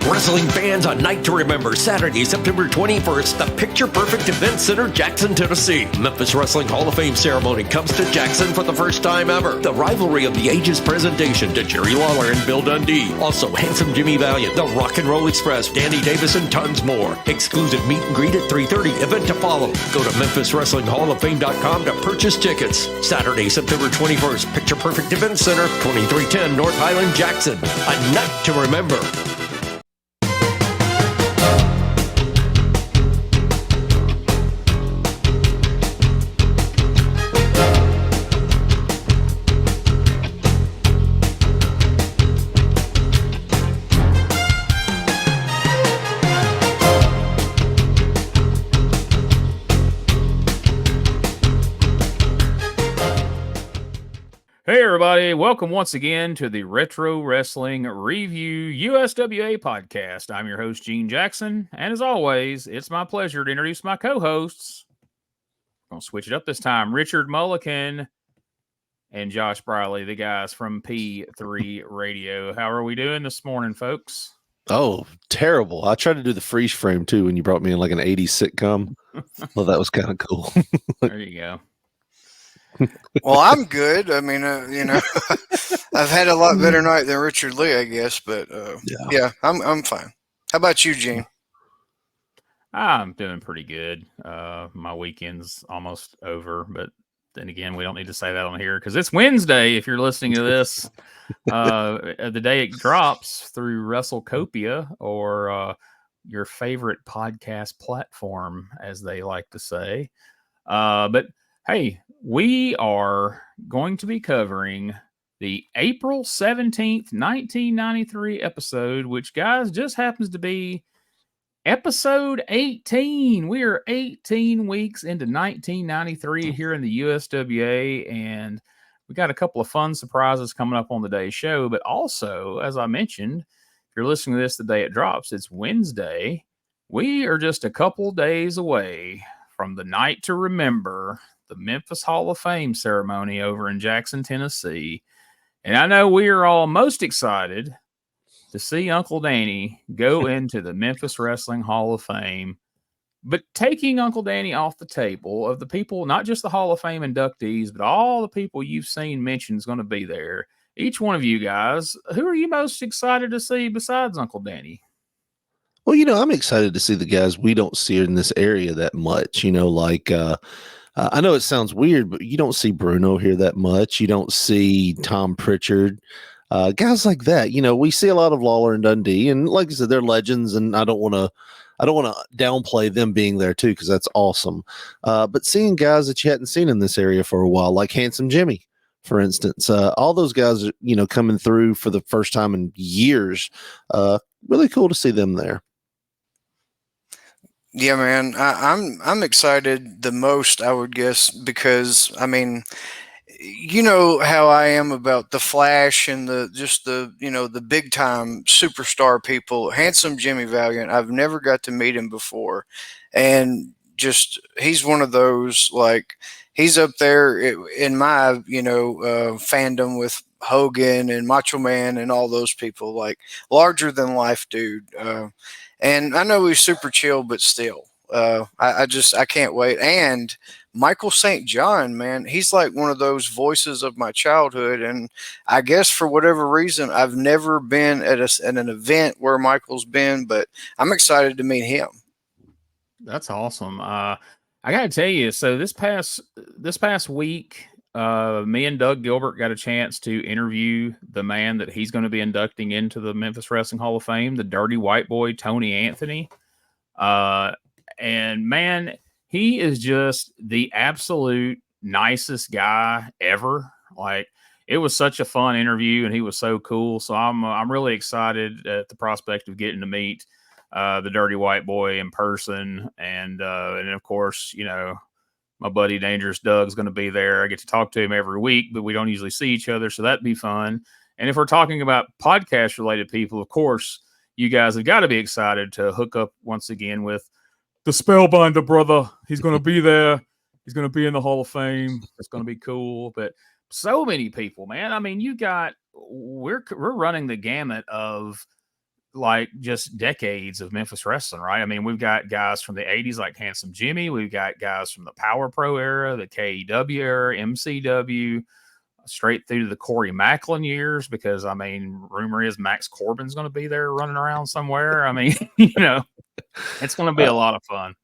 Wrestling fans, a night to remember. Saturday, September 21st, the Picture Perfect Event Center, Jackson, Tennessee. Memphis Wrestling Hall of Fame ceremony comes to Jackson for the first time ever. The Rivalry of the Ages presentation to Jerry Lawler and Bill Dundee. Also, Handsome Jimmy Valiant, the Rock and Roll Express, Danny Davis, and tons more. Exclusive meet and greet at 3:30. Event to follow. Go to MemphisWrestlingHallOfFame.com to purchase tickets. Saturday, September 21st, Picture Perfect Event Center, 2310 North Highland, Jackson. A night to remember. Hey everybody, welcome once again to the Retro Wrestling Review USWA podcast. I'm your host, Gene Jackson, and as always, it's my pleasure to introduce my co-hosts. I'm going to switch it up this time. Richard Mullican and Josh Briley, the guys from P3 Radio. How are we doing this morning, folks? Oh, terrible. I tried to do the freeze frame too when you brought me in like an 80s sitcom. Well, that was kind of cool. There you go. Well, I'm good. I mean, I've had a lot better night than Richard Lee, I guess, but yeah, I'm fine. How about you, Gene? I'm doing pretty good. My weekend's almost over, but then again, we don't need to say that on here because it's Wednesday. If you're listening to this, the day it drops through WrestleCopia or your favorite podcast platform, as they like to say. But hey, we are going to be covering the April 17th, 1993 episode, which, guys, just happens to be episode 18. We are 18 weeks into 1993 here in the USWA, and we got a couple of fun surprises coming up on today's show. But also, as I mentioned, if you're listening to this the day it drops, it's Wednesday. We are just a couple days away from the night to remember, the Memphis Hall of Fame ceremony over in Jackson, Tennessee. And I know we are all most excited to see Uncle Danny go into the Memphis Wrestling Hall of Fame. But taking Uncle Danny off the table of the people, not just the Hall of Fame inductees, but all the people you've seen mentioned is going to be there. Each one of you guys, who are you most excited to see besides Uncle Danny? Well, I'm excited to see the guys we don't see in this area that much, I know it sounds weird, but you don't see Bruno here that much. You don't see Tom Pritchard, guys like that. We see a lot of Lawler and Dundee, and like I said, they're legends, and I don't want to downplay them being there too, because that's awesome. But seeing guys that you hadn't seen in this area for a while, like Handsome Jimmy, for instance, all those guys are, coming through for the first time in years. Really cool to see them there. Yeah, man, I'm excited the most, I would guess, because I mean, you know how I am about the Flash and the big time superstar people. Handsome Jimmy Valiant, I've never got to meet him before, and just he's one of those, like, he's up there in my fandom with Hogan and Macho Man and all those people, like larger than life dude. And I know he's super chill, but still, I can't wait. And Michael St. John, man, he's like one of those voices of my childhood. And I guess for whatever reason, I've never been at an event where Michael's been, but I'm excited to meet him. That's awesome. I got to tell you, so this past week, me and Doug Gilbert got a chance to interview the man that he's going to be inducting into the Memphis Wrestling Hall of Fame, the Dirty White Boy, Tony Anthony. And man, he is just the absolute nicest guy ever. Like, it was such a fun interview, and he was so cool. So I'm really excited at the prospect of getting to meet the Dirty White Boy in person, and of course, my buddy Dangerous Doug's going to be there. I get to talk to him every week, but we don't usually see each other, so that'd be fun. And if we're talking about podcast-related people, of course, you guys have got to be excited to hook up once again with the Spellbinder brother. He's going to be there. He's going to be in the Hall of Fame. It's going to be cool. But so many people, man. I mean, we're running the gamut of like just decades of Memphis wrestling, right? I mean, we've got guys from the 80s like Handsome Jimmy. We've got guys from the Power Pro era, the KEW era, MCW, straight through to the Corey Macklin years, because, I mean, rumor is Max Corbin's going to be there running around somewhere. I mean, it's going to be a lot of fun.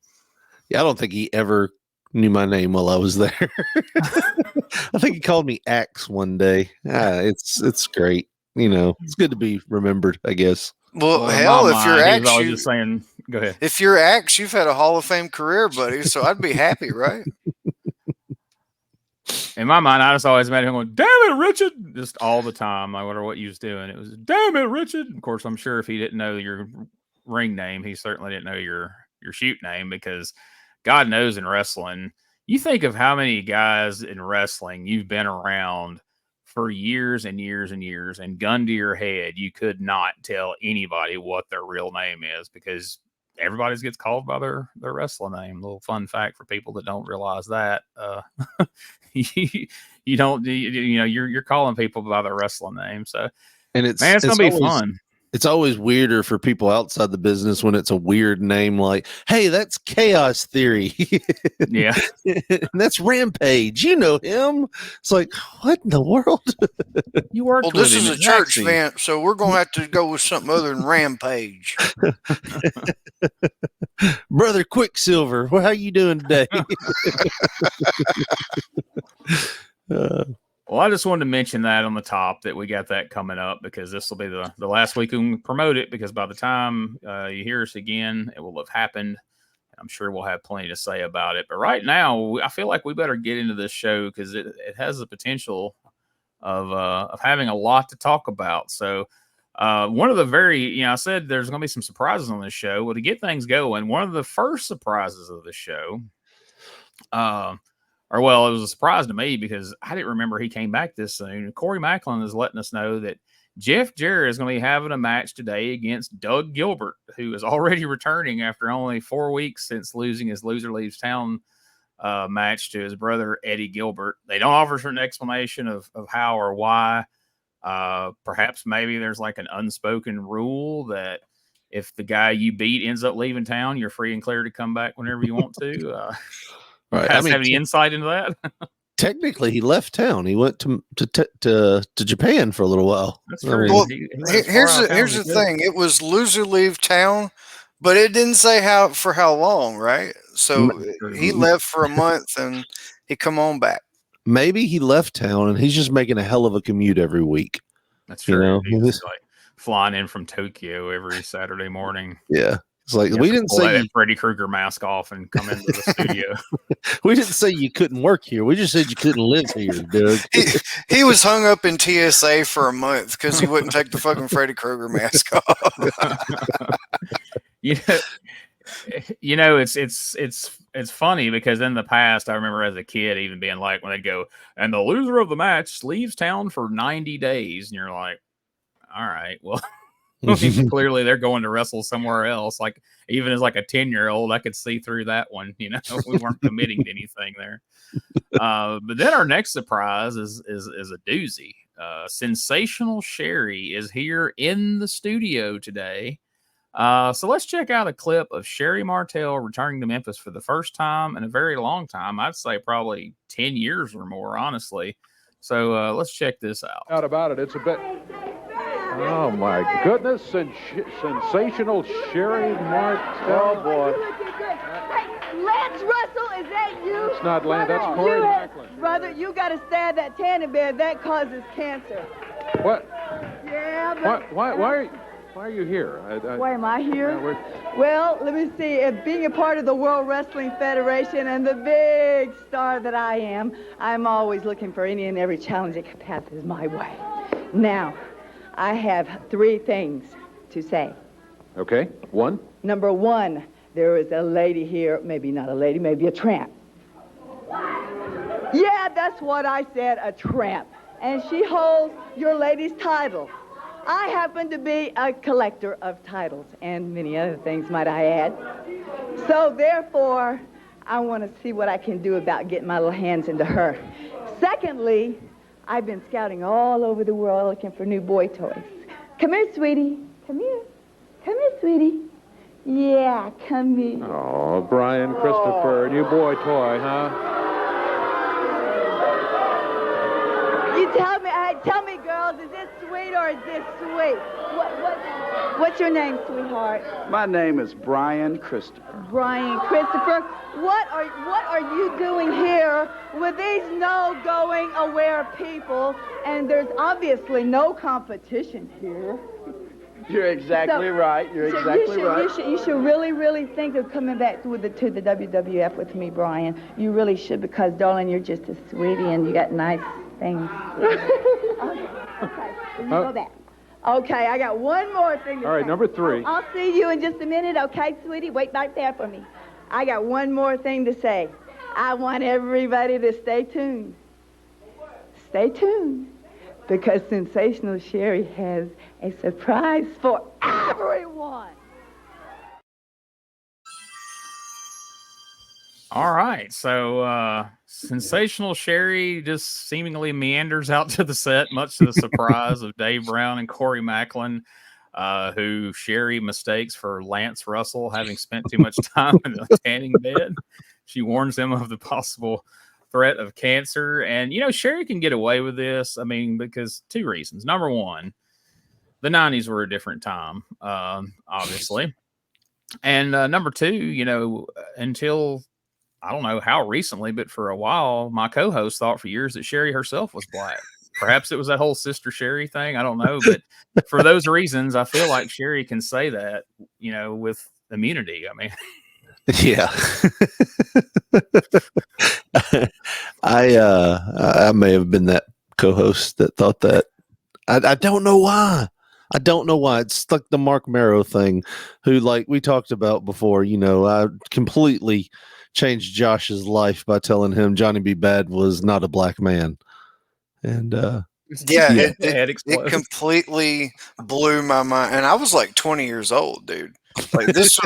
Yeah, I don't think he ever knew my name while I was there. I think he called me Axe one day. It's great. It's good to be remembered, I guess. Well, hell, if you're Axe, I was just saying, go ahead. If you're Axe, you've had a Hall of Fame career, buddy. So I'd be happy, right? In my mind, I just always imagine him going, "Damn it, Richard!" just all the time. I wonder what he was doing. It was, "Damn it, Richard!" Of course, I'm sure if he didn't know your ring name, he certainly didn't know your shoot name, because God knows in wrestling, you think of how many guys in wrestling you've been around for years and years and years, and gun to your head, you could not tell anybody what their real name is, because everybody gets called by their wrestling name. Little fun fact for people that don't realize that. You don't, you're calling people by their wrestling name. So, and it's going to be fun. It's always weirder for people outside the business when it's a weird name, like, "Hey, that's Chaos Theory." Yeah. And that's Rampage. You know him. It's like, what in the world? You worked with this him. is a church event, so we're going to have to go with something other than Rampage. Brother Quicksilver, how you doing today? Well, I just wanted to mention that on the top, that we got that coming up, because this will be the last week we can promote it, because by the time you hear us again, it will have happened. I'm sure we'll have plenty to say about it. But right now, I feel like we better get into this show, because it has the potential of having a lot to talk about. So one of the I said there's going to be some surprises on this show. Well, to get things going, one of the first surprises of the show, it was a surprise to me, because I didn't remember he came back this soon. Corey Macklin is letting us know that Jeff Jarrett is going to be having a match today against Doug Gilbert, who is already returning after only 4 weeks since losing his Loser Leaves Town match to his brother Eddie Gilbert. They don't offer an explanation of how or why. Perhaps maybe there's like an unspoken rule that if the guy you beat ends up leaving town, you're free and clear to come back whenever you want to. Right. Have any insight into that? Technically, he left town. He went to Japan for a little while. That's true. Well, here's the thing. It was Loser Leave Town, but it didn't say for how long, right? So he left for a month and he come on back. Maybe he left town and he's just making a hell of a commute every week. That's true. He's like flying in from Tokyo every Saturday morning. Yeah. It's like, we didn't say that Freddy Krueger mask off and come into the studio. We didn't say you couldn't work here. We just said you couldn't live here, Doug. He was hung up in TSA for a month because he wouldn't take the fucking Freddy Krueger mask off. It's funny, because in the past, I remember as a kid even being like, when they'd go, "And the loser of the match leaves town for 90 days. And you're like, all right, well, clearly they're going to wrestle somewhere else. Like, even as like a 10-year-old, I could see through that one. We weren't committing to anything there. But then our next surprise is a doozy. Sensational Sherri is here in the studio today. So let's check out a clip of Sherri Martel returning to Memphis for the first time in a very long time. I'd say probably 10 years or more, honestly. So let's check this out. Out about it. It's a bit. Oh my goodness! Sensational Sherri Martel. Oh boy! Hey, Lance Russell, is that you? It's not Lance. That's Corey Macklin. Brother, you got to stab that tanning bed. That causes cancer. What? Yeah. But, Why are you here? Why am I here? Yeah, well, let me see. If being a part of the World Wrestling Federation and the big star that I am, I'm always looking for any and every challenge that passes my way. Now, I have 3 things to say. Okay. 1. Number 1, there is a lady here, maybe not a lady, maybe a tramp. Yeah, that's what I said, a tramp. And she holds your lady's title. I happen to be a collector of titles and many other things, might I add. So therefore, I want to see what I can do about getting my little hands into her. Secondly, I've been scouting all over the world looking for new boy toys. Come here, sweetie. Come here. Come here, sweetie. Yeah, come here. Oh, Brian Christopher, new boy toy, huh? You tell me, girls, is this sweet or is this sweet? What's your name, sweetheart? My name is Brian Christopher. Brian Christopher. What are you doing here with these no-going aware people? And there's obviously no competition here. You're exactly right. You're exactly right. You should really, really think of coming back to the WWF with me, Brian. You really should, because, darling, you're just a sweetie and you got nice things. Okay, you go back. Okay, I got one more thing to say. All right, number 3. I'll see you in just a minute, okay, sweetie? Wait right there for me. I got one more thing to say. I want everybody to stay tuned. Stay tuned. Because Sensational Sherri has a surprise for everyone. All right, so Sensational Sherri just seemingly meanders out to the set, much to the surprise of Dave Brown and Corey Macklin, who Sherri mistakes for Lance Russell, having spent too much time in the tanning bed. She warns him of the possible threat of cancer. And, Sherri can get away with this, because 2 reasons. Number one, the 90s were a different time, obviously. And number 2, until... I don't know how recently, but for a while, my co-host thought for years that Sherri herself was black. Perhaps it was that whole Sister Sherri thing. I don't know. But for those reasons, I feel like Sherri can say that, with immunity. Yeah. I may have been that co-host that thought that. I don't know why. I don't know why. It's like the Mark Marrow thing, who, like we talked about before, I completely changed Josh's life by telling him Johnny B. Bad was not a black man. And it completely blew my mind. And I was like 20 years old, dude. Like this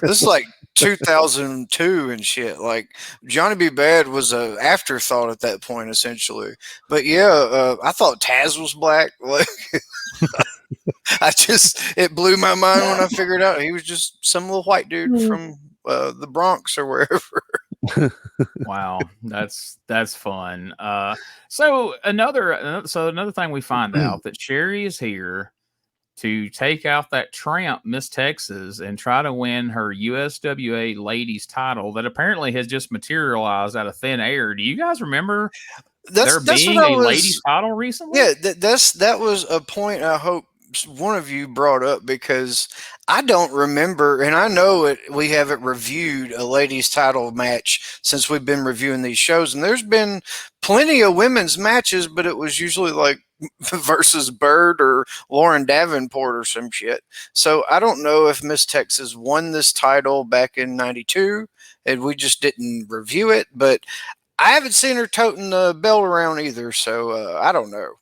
is like 2002 and shit. Like Johnny B. Bad was a afterthought at that point, essentially. But yeah, I thought Taz was black. Like it blew my mind when I figured out he was just some little white dude from the Bronx or wherever. Wow, that's fun. So another thing we find out that Sherri is here to take out that tramp Miss Texas and try to win her USWA ladies title that apparently has just materialized out of thin air. Do you guys remember there being a ladies title recently? Yeah, that was a point I hope one of you brought up, because I don't remember, and I know we haven't reviewed a ladies title match since we've been reviewing these shows, and there's been plenty of women's matches, but it was usually like versus Bird or Lauren Davenport or some shit. So I don't know if Miss Texas won this title back in '92 and we just didn't review it, but I haven't seen her toting the belt around either, so I don't know.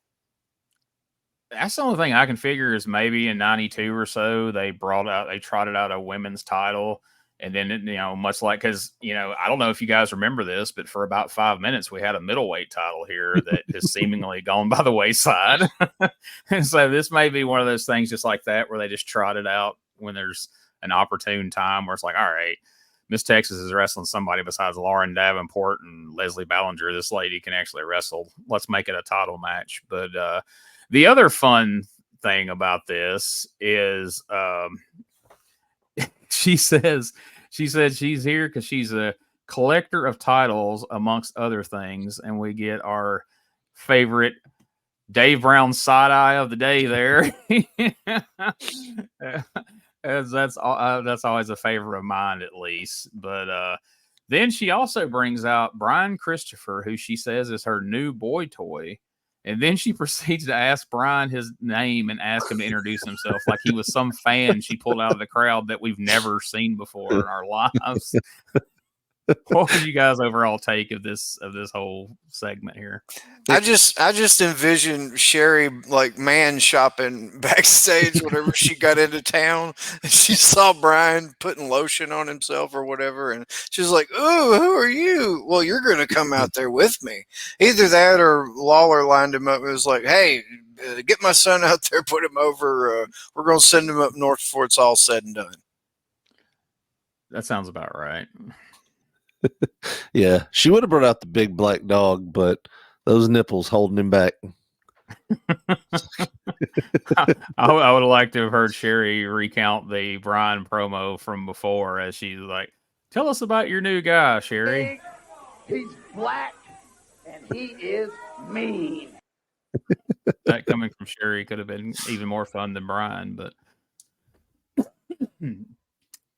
That's the only thing I can figure is maybe in '92 or so they trotted out a women's title, and then much like, because I don't know if you guys remember this, but for about 5 minutes we had a middleweight title here that has seemingly gone by the wayside. And so this may be one of those things just like that, where they just trot it out when there's an opportune time where it's like, all right, Miss Texas is wrestling somebody besides Lauren Davenport and Leslie Ballinger. This lady can actually wrestle. Let's make it a title match. But the other fun thing about this is she said she's here because she's a collector of titles, amongst other things. And we get our favorite Dave Brown side eye of the day there. As that's always a favorite of mine, at least. But then she also brings out Brian Christopher, who she says is her new boy toy. And then she proceeds to ask Brian his name and ask him to introduce himself like he was some fan she pulled out of the crowd that we've never seen before in our lives. What was you guys' overall take of this whole segment here? I just envision Sherri like man shopping backstage whenever she got into town and she saw Brian putting lotion on himself or whatever, and she's like, "Ooh, who are you?" "Well, you're going to come out there with me." Either that or Lawler lined him up and was like, "Hey, get my son out there, put him over. We're going to send him up north before it's all said and done." That sounds about right. Yeah, she would have brought out the big black dog, but those nipples holding him back. I would have liked to have heard Sherri recount the Brian promo from before as she's like, "Tell us about your new guy, Sherri." He's black and he is mean. That coming from Sherri could have been even more fun than Brian, but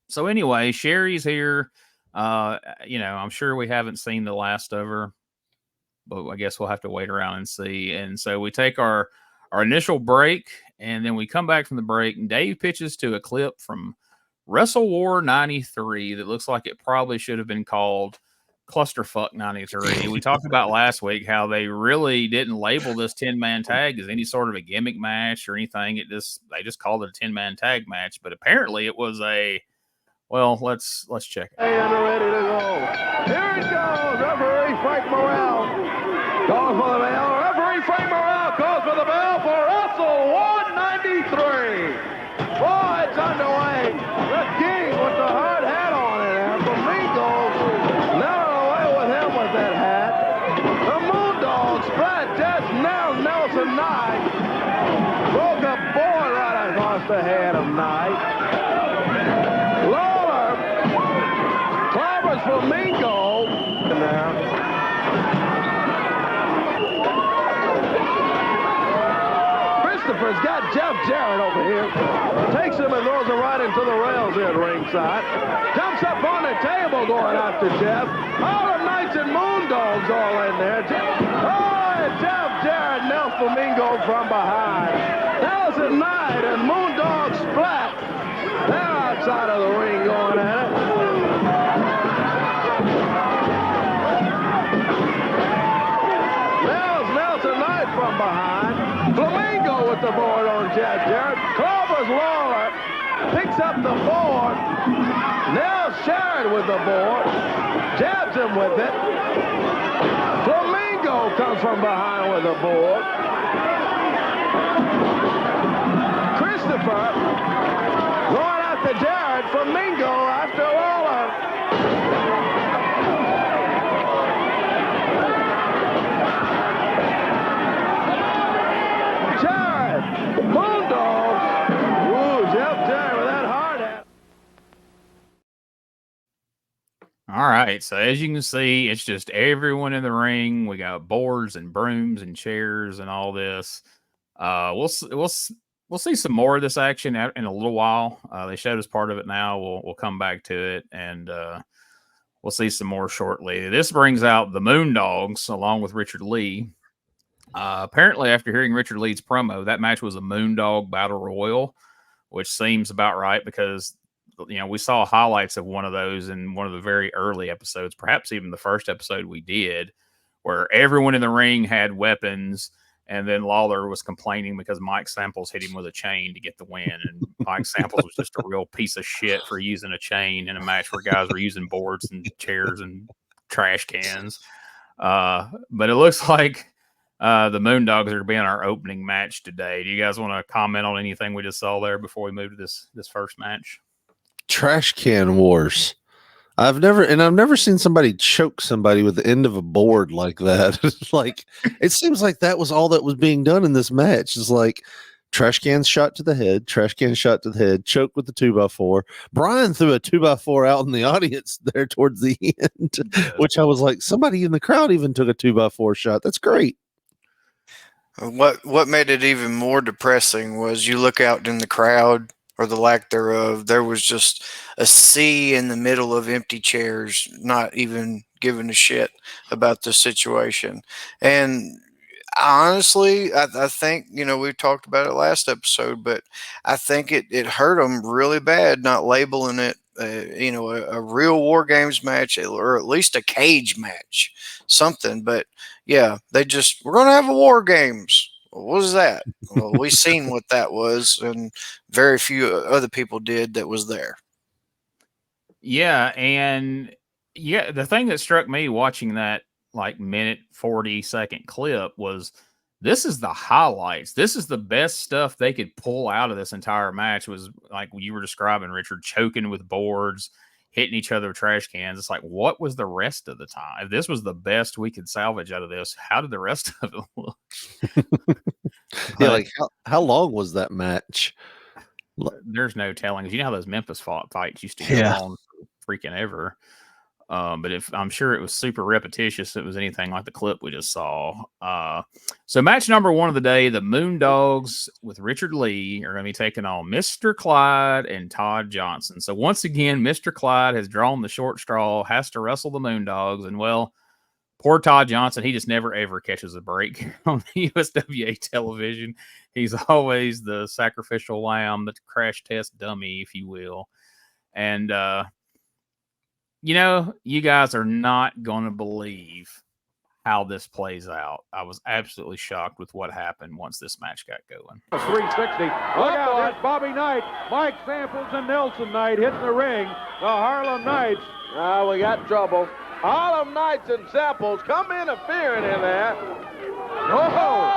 so anyway, Sherri's here. I'm sure we haven't seen the last of her, but I guess we'll have to wait around and see. And so we take our initial break, and then we come back from the break, and Dave pitches to a clip from Wrestle War 93 that looks like it probably should have been called Clusterfuck 93. We talked about last week how they really didn't label this 10-man tag as any sort of a gimmick match or anything. They just called it a 10-man tag match, but apparently it was a let's check it. And ready to go. Here it goes. Referee Frank Morrell calls for the bell. Referee Frank Morrell calls for the bell for Wrestle 193. Oh, it's underway. The King with the hard hat on it there. Flamingos now away with him with that hat. The Moondogs spread just now. Nelson Knight broke a board right across the head of Knight. Lawler clobbers Flamingo. Now. Christopher's got Jeff Jarrett over here. Takes him and throws him right into the rails here at ringside. Jumps up on the table going after Jeff. Harlem Knights and Moondogs all in there. And Jeff Jarrett knelt Flamingo from behind. Nelson Knight and Moondog splat. They're outside of the ring going at it. There's Nelson Knight from behind. Flamingo with the board on Jeff Jarrett. Clobbers Lawler. Picks up the board. Now Jarrett with the board. Jabs him with it. Flamingo comes from behind with the board. Christopher going after Jarrett. Flamingo after Lawler. Jarrett, Moondogs. Ooh, Jeff Jarrett with that hard hat. All right, so as you can see, it's just everyone in the ring. We got boards and brooms and chairs and all this. We'll see some more of this action in a little while. They showed us part of it now. We'll come back to it, and we'll see some more shortly. This brings out the Moondogs along with Richard Lee. Apparently, after hearing Richard Lee's promo, that match was a Moondog Battle Royal, which seems about right because we saw highlights of one of those in one of the very early episodes, perhaps even the first episode we did, where everyone in the ring had weapons. And then Lawler was complaining because Mike Samples hit him with a chain to get the win. And Mike Samples was just a real piece of shit for using a chain in a match where guys were using boards and chairs and trash cans. But it looks like the Moondogs are being our opening match today. Do you guys want to comment on anything we just saw there before we move to this first match? Trash can wars. I've never seen somebody choke somebody with the end of a board like that. It's like, it seems like that was all that was being done in this match. It's like trash can shot to the head, trash can shot to the head, choke with the 2x4. Brian threw a 2x4 out in the audience there towards the end, which I was like, somebody in the crowd even took a 2x4 shot. That's great. What made it even more depressing was you look out in the crowd, or the lack thereof, there was just a sea in the middle of empty chairs, not even giving a shit about the situation. And honestly, I think, we talked about it last episode, but I think it hurt them really bad not labeling it a real War Games match, or at least a cage match, something. But yeah, we're going to have a War Games. What was that? Well, we seen what that was, and very few other people did that was there. Yeah, and the thing that struck me watching that like minute 40-second clip was this is the highlights. This is the best stuff they could pull out of this entire match. Was like you were describing, Richard, choking with boards, hitting each other with trash cans. It's like, what was the rest of the time? If this was the best we could salvage out of this, how did the rest of it look? Yeah, like how long was that match? There's no telling. You know how those Memphis fights used to go on freaking ever. But I'm sure it was super repetitious, if it was anything like the clip we just saw. So match number 1 of the day, the Moondogs with Richard Lee are going to be taking on Mr. Clyde and Todd Johnson. So once again, Mr. Clyde has drawn the short straw, has to wrestle the Moondogs, and well, poor Todd Johnson, he just never ever catches a break on the USWA television. He's always the sacrificial lamb, the crash test dummy, if you will. And you guys are not going to believe how this plays out. I was absolutely shocked with what happened once this match got going. 360. Look out, there's Bobby Knight, Mike Samples, and Nelson Knight hitting the ring. The Harlem Knights. Now we got trouble. Harlem Knights and Samples come interfering in there. Oh,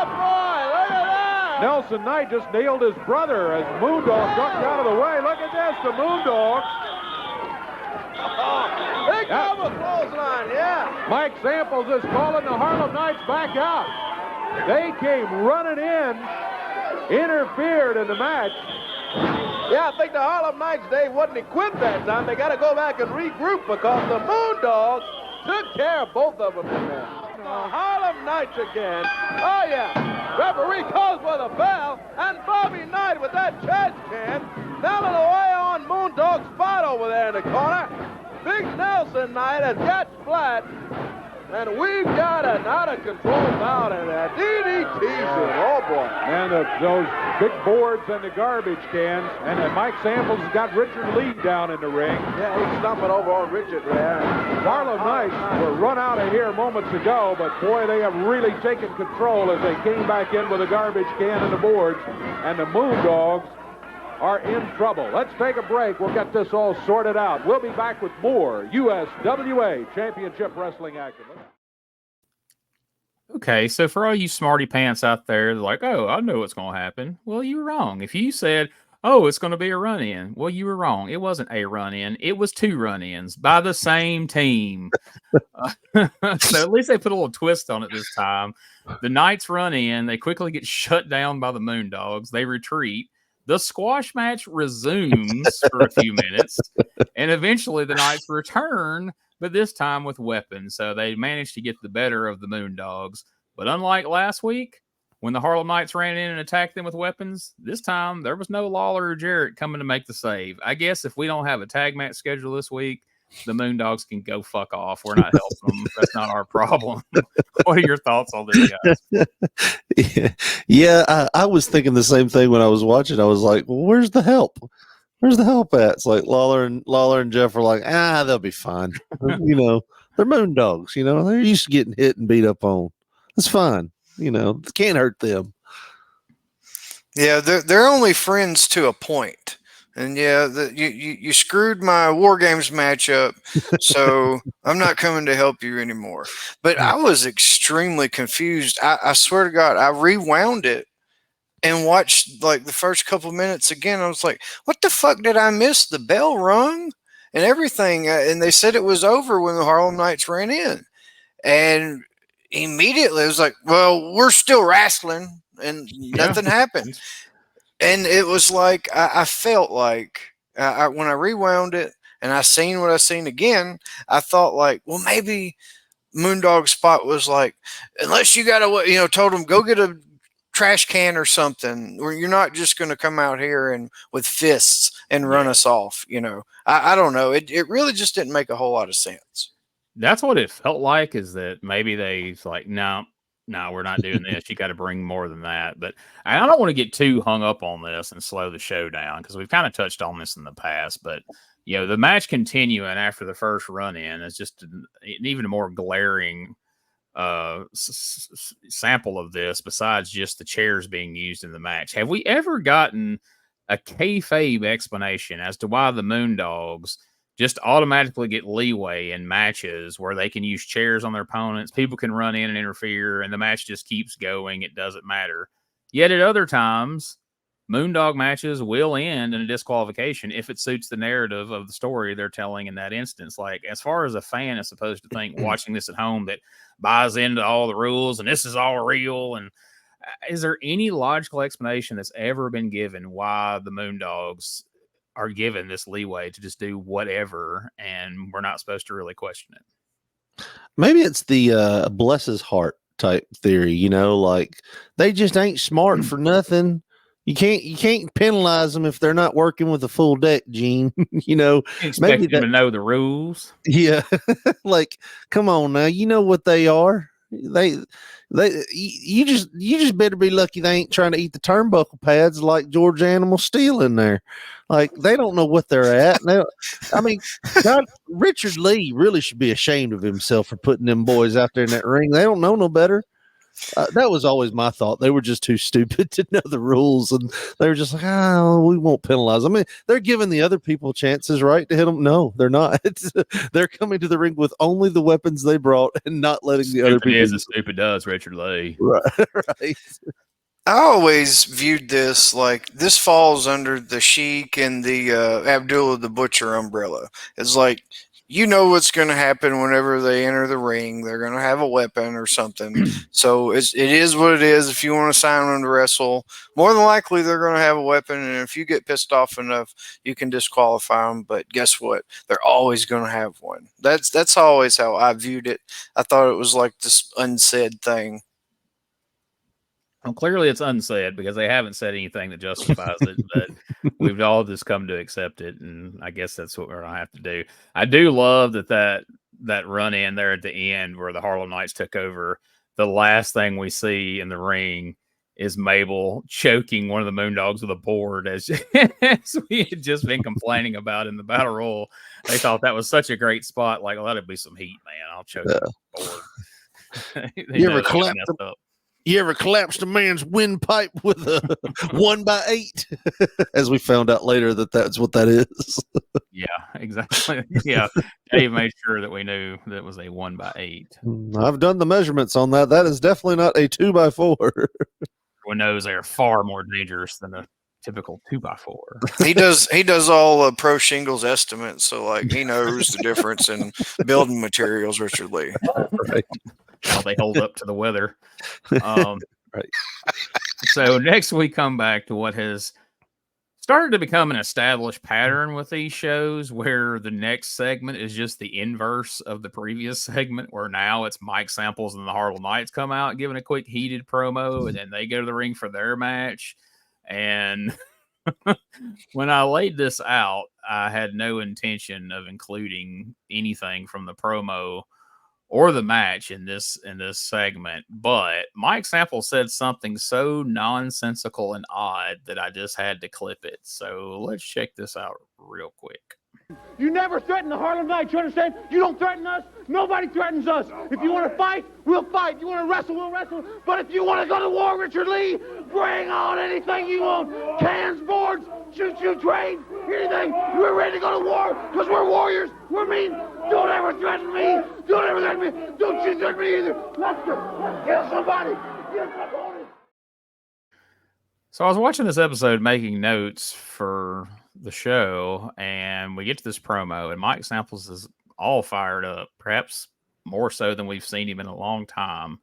boy, look at that. Nelson Knight just nailed his brother as Moondog ducked out of the way. Look at this, the Moondogs. Big double clothesline, yeah. Mike Samples is calling the Harlem Knights back out. They came running in, interfered in the match. Yeah, I think the Harlem Knights, Dave, wasn't equipped that time. They got to go back and regroup because the Moondogs took care of both of them in there. The Harlem Knights again. Oh, yeah. Referee calls for the bell, and Bobby Knight with that trash can nailing away on Moondog's spot over there in the corner. Big Nelson Knight has got flat, and we've got an out-of-control bout in there. DDT's oh boy. And those big boards and the garbage cans, and Mike Samples has got Richard Lee down in the ring. Yeah, he's stumping over on Richard there. Harlem Knights were run out of here moments ago, but boy, they have really taken control as they came back in with a garbage can and the boards, and the Moondogs are in trouble. Let's take a break. We'll get this all sorted out. We'll be back with more USWA Championship Wrestling action. Okay, so for all you smarty pants out there, they're like, oh, I know what's going to happen. Well, you were wrong. If you said, oh, it's going to be a run-in, well, you were wrong. It wasn't a run-in. It was 2 run-ins by the same team. So at least they put a little twist on it this time. The Knights run in. They quickly get shut down by the Moondogs. They retreat. The squash match resumes for a few minutes, and eventually the Knights return, but this time with weapons. So they managed to get the better of the Moondogs. But unlike last week, when the Harlem Knights ran in and attacked them with weapons, this time there was no Lawler or Jarrett coming to make the save. I guess if we don't have a tag match schedule this week, the Moondogs can go fuck off. We're not helping them. That's not our problem. What are your thoughts on this, guys? Yeah, I was thinking the same thing when I was watching. I was like, well, where's the help? Where's the help at? It's like Lawler and Jeff are like, they'll be fine. They're Moondogs. They're used to getting hit and beat up on. It's fine. It can't hurt them. Yeah, they're only friends to a point. And yeah, you screwed my War Games matchup, so I'm not coming to help you anymore. But I was extremely confused. I swear to God, I rewound it and watched like the first couple minutes again. I was like, what the fuck did I miss? The bell rung and everything. And they said it was over when the Harlem Knights ran in. And immediately it was like, well, we're still wrestling and nothing happened. And it was like, I felt like when I rewound it and I seen what I seen again, I thought like, well, maybe Moondog's spot was like, unless you got to, told him, go get a trash can or something, or you're not just going to come out here and with fists and run us off. I don't know. It really just didn't make a whole lot of sense. That's what it felt like, is that maybe they like, no, no, we're not doing this. You got to bring more than that. But I don't want to get too hung up on this and slow the show down because we've kind of touched on this in the past. But, the match continuing after the first run in is just an even more glaring sample of this besides just the chairs being used in the match. Have we ever gotten a kayfabe explanation as to why the Moondogs just automatically get leeway in matches where they can use chairs on their opponents, people can run in and interfere, and the match just keeps going? It doesn't matter. Yet at other times, Moondog matches will end in a disqualification if it suits the narrative of the story they're telling in that instance. Like, as far as a fan is supposed to think watching this at home that buys into all the rules and this is all real, and is there any logical explanation that's ever been given why the Moondogs are given this leeway to just do whatever and we're not supposed to really question it? Maybe it's the bless his heart type theory, like they just ain't smart for nothing. You can't penalize them if they're not working with a full deck, Gene. Expect them to know the rules. Yeah. Like, come on now, you know what they are. You just better be lucky they ain't trying to eat the turnbuckle pads like George Animal Steel in there. Like, they don't know what they're at. God, Richard Lee really should be ashamed of himself for putting them boys out there in that ring. They don't know no better. That was always my thought. They were just too stupid to know the rules, and they were just like, we won't penalize them. I mean, they're giving the other people chances, right, to hit them. No, they're not. They're coming to the ring with only the weapons they brought and not letting the other people. Is as stupid does, Richard Lee. Right. I always viewed this like this falls under the Sheik and the Abdullah the Butcher umbrella. It's like, what's going to happen whenever they enter the ring. They're going to have a weapon or something. So it is what it is. If you want to sign them to wrestle, more than likely they're going to have a weapon. And if you get pissed off enough, you can disqualify them. But guess what? They're always going to have one. That's always how I viewed it. I thought it was like this unsaid thing. Well, clearly it's unsaid because they haven't said anything that justifies it, but we've all just come to accept it, and I guess that's what we're going to have to do. I do love that run in there at the end where the Harlem Knights took over. The last thing we see in the ring is Mabel choking one of the Moondogs with a board, as we had just been complaining about in the Battle Royal. They thought that was such a great spot. Like, let it be some heat, man. I'll choke the board. You ever collapsed a man's windpipe with a 1x8? As we found out later that's what that is. Yeah, exactly. Yeah, Dave made sure that we knew that it was a 1x8. I've done the measurements on that. That is definitely not a 2x4. Everyone knows they are far more dangerous than a typical 2x4. He does all pro shingles estimates, so like he knows the difference in building materials. Richard Lee, right? How they hold up to the weather. Right. So next we come back to what has started to become an established pattern with these shows, where the next segment is just the inverse of the previous segment, where now it's Mike Samples and the Harlem Knights come out giving a quick heated promo, and then they go to the ring for their match. And when I laid this out, I had no intention of including anything from the promo or the match in this segment, but Mike Sample said something so nonsensical and odd that I just had to clip it. So let's check this out real quick. You never threaten the Harlem Knights, you understand? You don't threaten us, nobody threatens us. If you want to fight, we'll fight. You want to wrestle, we'll wrestle. But if you want to go to war, Richard Lee, bring on anything you want. Cans, boards, choo-choo trains, anything. We're ready to go to war because we're warriors. We're mean. Don't ever threaten me. Don't ever threaten me. Don't you threaten me either. Let's kill somebody. Kill somebody. So I was watching this episode making notes for the show, and we get to this promo, and Mike Samples is all fired up, perhaps more so than we've seen him in a long time.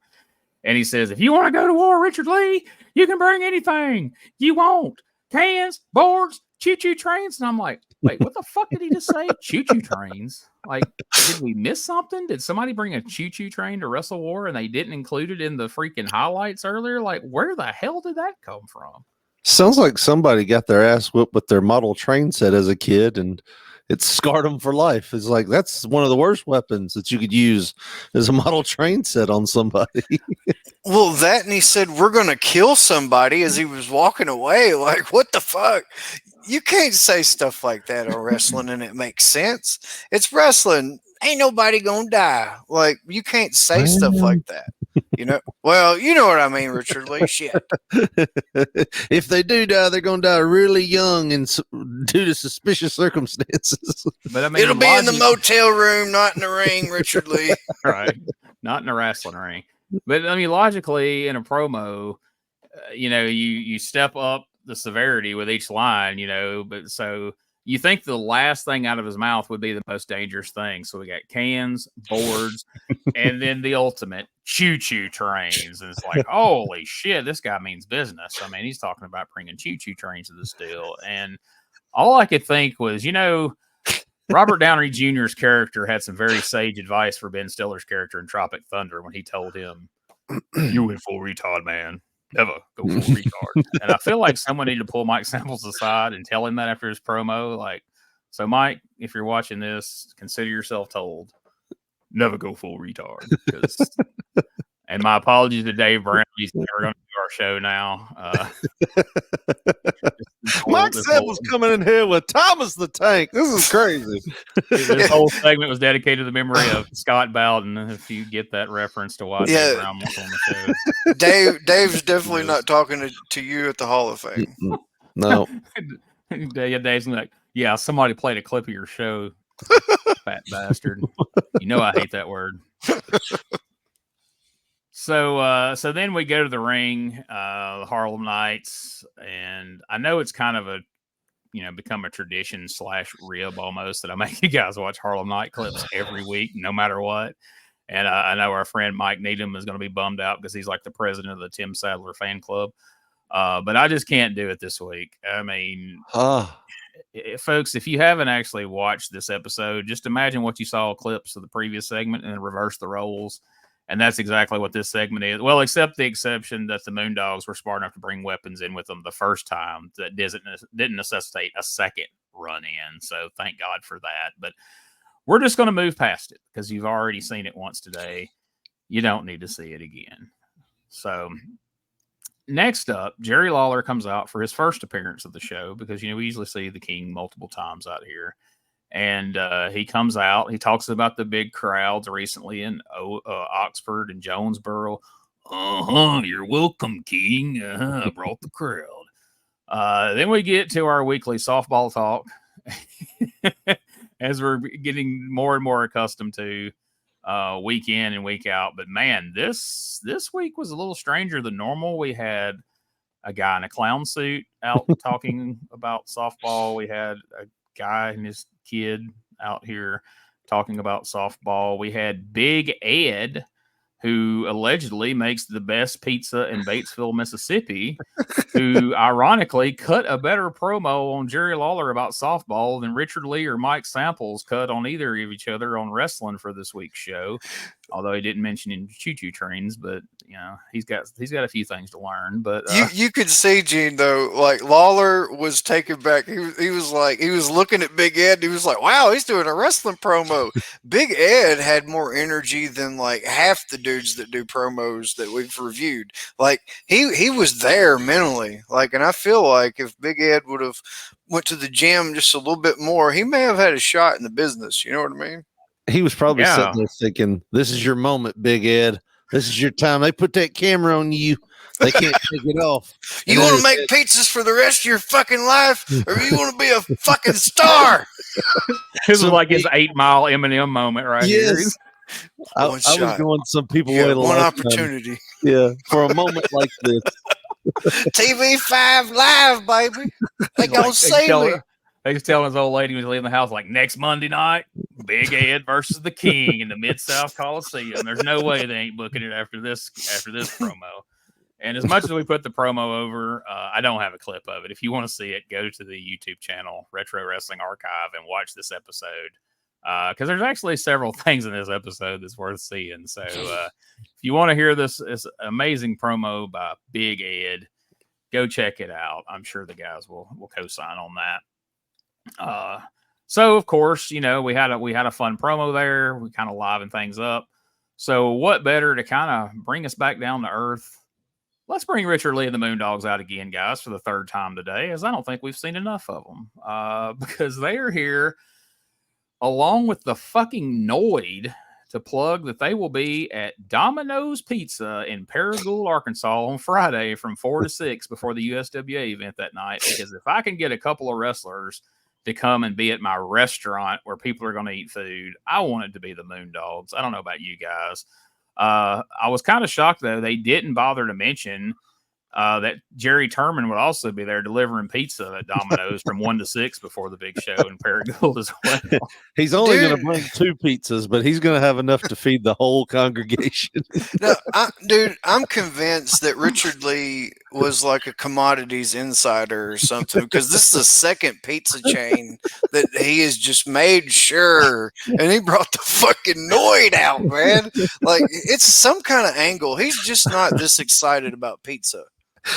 And he says, if you want to go to war, Richard Lee, you can bring anything you want. Cans, boards, choo-choo trains. And I'm like, wait, what the fuck did he just say? Choo-choo trains? Like, did we miss something? Did somebody bring a choo-choo train to Wrestle War and they didn't include it in the freaking highlights earlier? Like, where the hell did that come from? Sounds like somebody got their ass whipped with their model train set as a kid and It's scarred them for life. It's like that's one of the worst weapons that you could use as a model train set on somebody. Well, that, and he said, "We're going to kill somebody," as he was walking away. Like, what the fuck? You can't say stuff like that on wrestling and it makes sense. It's wrestling. Ain't nobody going to die. Like, you can't say stuff like that. You know? Well, you know what I mean, Richard Lee. Shit. If they do die, they're going to die really young and due to suspicious circumstances. But I mean, It'll be in the motel room, not in the ring, Richard Lee. Right. Not in a wrestling ring. But I mean, logically, in a promo, you step up the severity with each line, but so you think the last thing out of his mouth would be the most dangerous thing. So we got cans, boards, and then the ultimate choo-choo trains. And it's like, holy shit, this guy means business. I mean, he's talking about bringing choo-choo trains to this deal. And all I could think was, Robert Downey Jr.'s character had some very sage advice for Ben Stiller's character in Tropic Thunder when he told him, "You went full retard, man. Never go full retard." And I feel like someone needed to pull Mike Samples aside and tell him that after his promo. Like, so Mike, if you're watching this, consider yourself told, never go full retard. And my apologies to Dave Brown. He's never going to do our show now. Mike Samples coming in here with Thomas the Tank. This is crazy. This whole segment was dedicated to the memory of Scott Bowden. If you get that reference to why Dave Brown was on the show. Dave's definitely not talking to you at the Hall of Fame. No. Dave's like, yeah, somebody played a clip of your show, fat bastard. You know I hate that word. So then we go to the ring, the Harlem Knights, and I know it's kind of a, become a tradition / rib almost that I make you guys watch Harlem Night clips every week, no matter what. And I know our friend Mike Needham is going to be bummed out because he's like the president of the Tim Sadler fan club. But I just can't do it this week. I mean, folks, if you haven't actually watched this episode, just imagine what you saw clips of the previous segment and then reverse the roles. And that's exactly what this segment is. Well, except the exception that the Moondogs were smart enough to bring weapons in with them the first time. That didn't necessitate a second run in. So thank God for that. But we're just going to move past it because you've already seen it once today. You don't need to see it again. So next up, Jerry Lawler comes out for his first appearance of the show because, we usually see the King multiple times out here. And he comes out. He talks about the big crowds recently in Oxford and Jonesboro. You're welcome, King. I brought the crowd. Then we get to our weekly softball talk, as we're getting more and more accustomed to week in and week out. But man, this week was a little stranger than normal. We had a guy in a clown suit out talking about softball. We had a guy and his kid out here talking about softball. We had Big Ed, who allegedly makes the best pizza in Batesville, Mississippi, who ironically cut a better promo on Jerry Lawler about softball than Richard Lee or Mike Samples cut on either of each other on wrestling for this week's show. Although he didn't mention in choo-choo trains, but he's got a few things to learn. But you could see, Gene, though, like Lawler was taken back. He was looking at Big Ed. He was like, "Wow, he's doing a wrestling promo." Big Ed had more energy than like half the dudes that do promos that we've reviewed. Like he was there mentally. Like, and I feel like if Big Ed would have went to the gym just a little bit more, he may have had a shot in the business. You know what I mean? He was probably sitting there thinking, "This is your moment, Big Ed. This is your time. They put that camera on you. They can't take it off. You want to make pizzas for the rest of your fucking life, or you want to be a fucking star?" This is like his 8 Mile Eminem moment right here. I was going some people wait a one opportunity. Yeah, for a moment like this. TV5 Live, baby. They gonna see me. He's telling his old lady when he's leaving the house, like, next Monday night, Big Ed versus the King in the Mid-South Coliseum. There's no way they ain't booking it after this promo. And as much as we put the promo over, I don't have a clip of it. If you want to see it, go to the YouTube channel, Retro Wrestling Archive, and watch this episode. Because there's actually several things in this episode that's worth seeing. So if you want to hear this amazing promo by Big Ed, go check it out. I'm sure the guys will co-sign on that. So of course, we had a fun promo there. We kind of livened things up. So what better to kind of bring us back down to earth? Let's bring Richard Lee and the Moondogs out again, guys, for the third time today, as I don't think we've seen enough of them because they are here along with the fucking Noid to plug that they will be at Domino's Pizza in Paragould, Arkansas on Friday from 4 to 6 before the USWA event that night. Because if I can get a couple of wrestlers to come and be at my restaurant where people are going to eat food, I want it to be the Moondogs. I don't know about you guys. I was kind of shocked, though, they didn't bother to mention that Jerry Turman would also be there delivering pizza at Domino's from 1 to 6 before the big show in Paragould as well. He's only going to bring 2 pizzas, but he's going to have enough to feed the whole congregation. No, I'm convinced that Richard Lee was like a commodities insider or something, because this is the second pizza chain that he has just made sure, and he brought the fucking Noid out, man. Like, it's some kind of angle. He's just not this excited about pizza.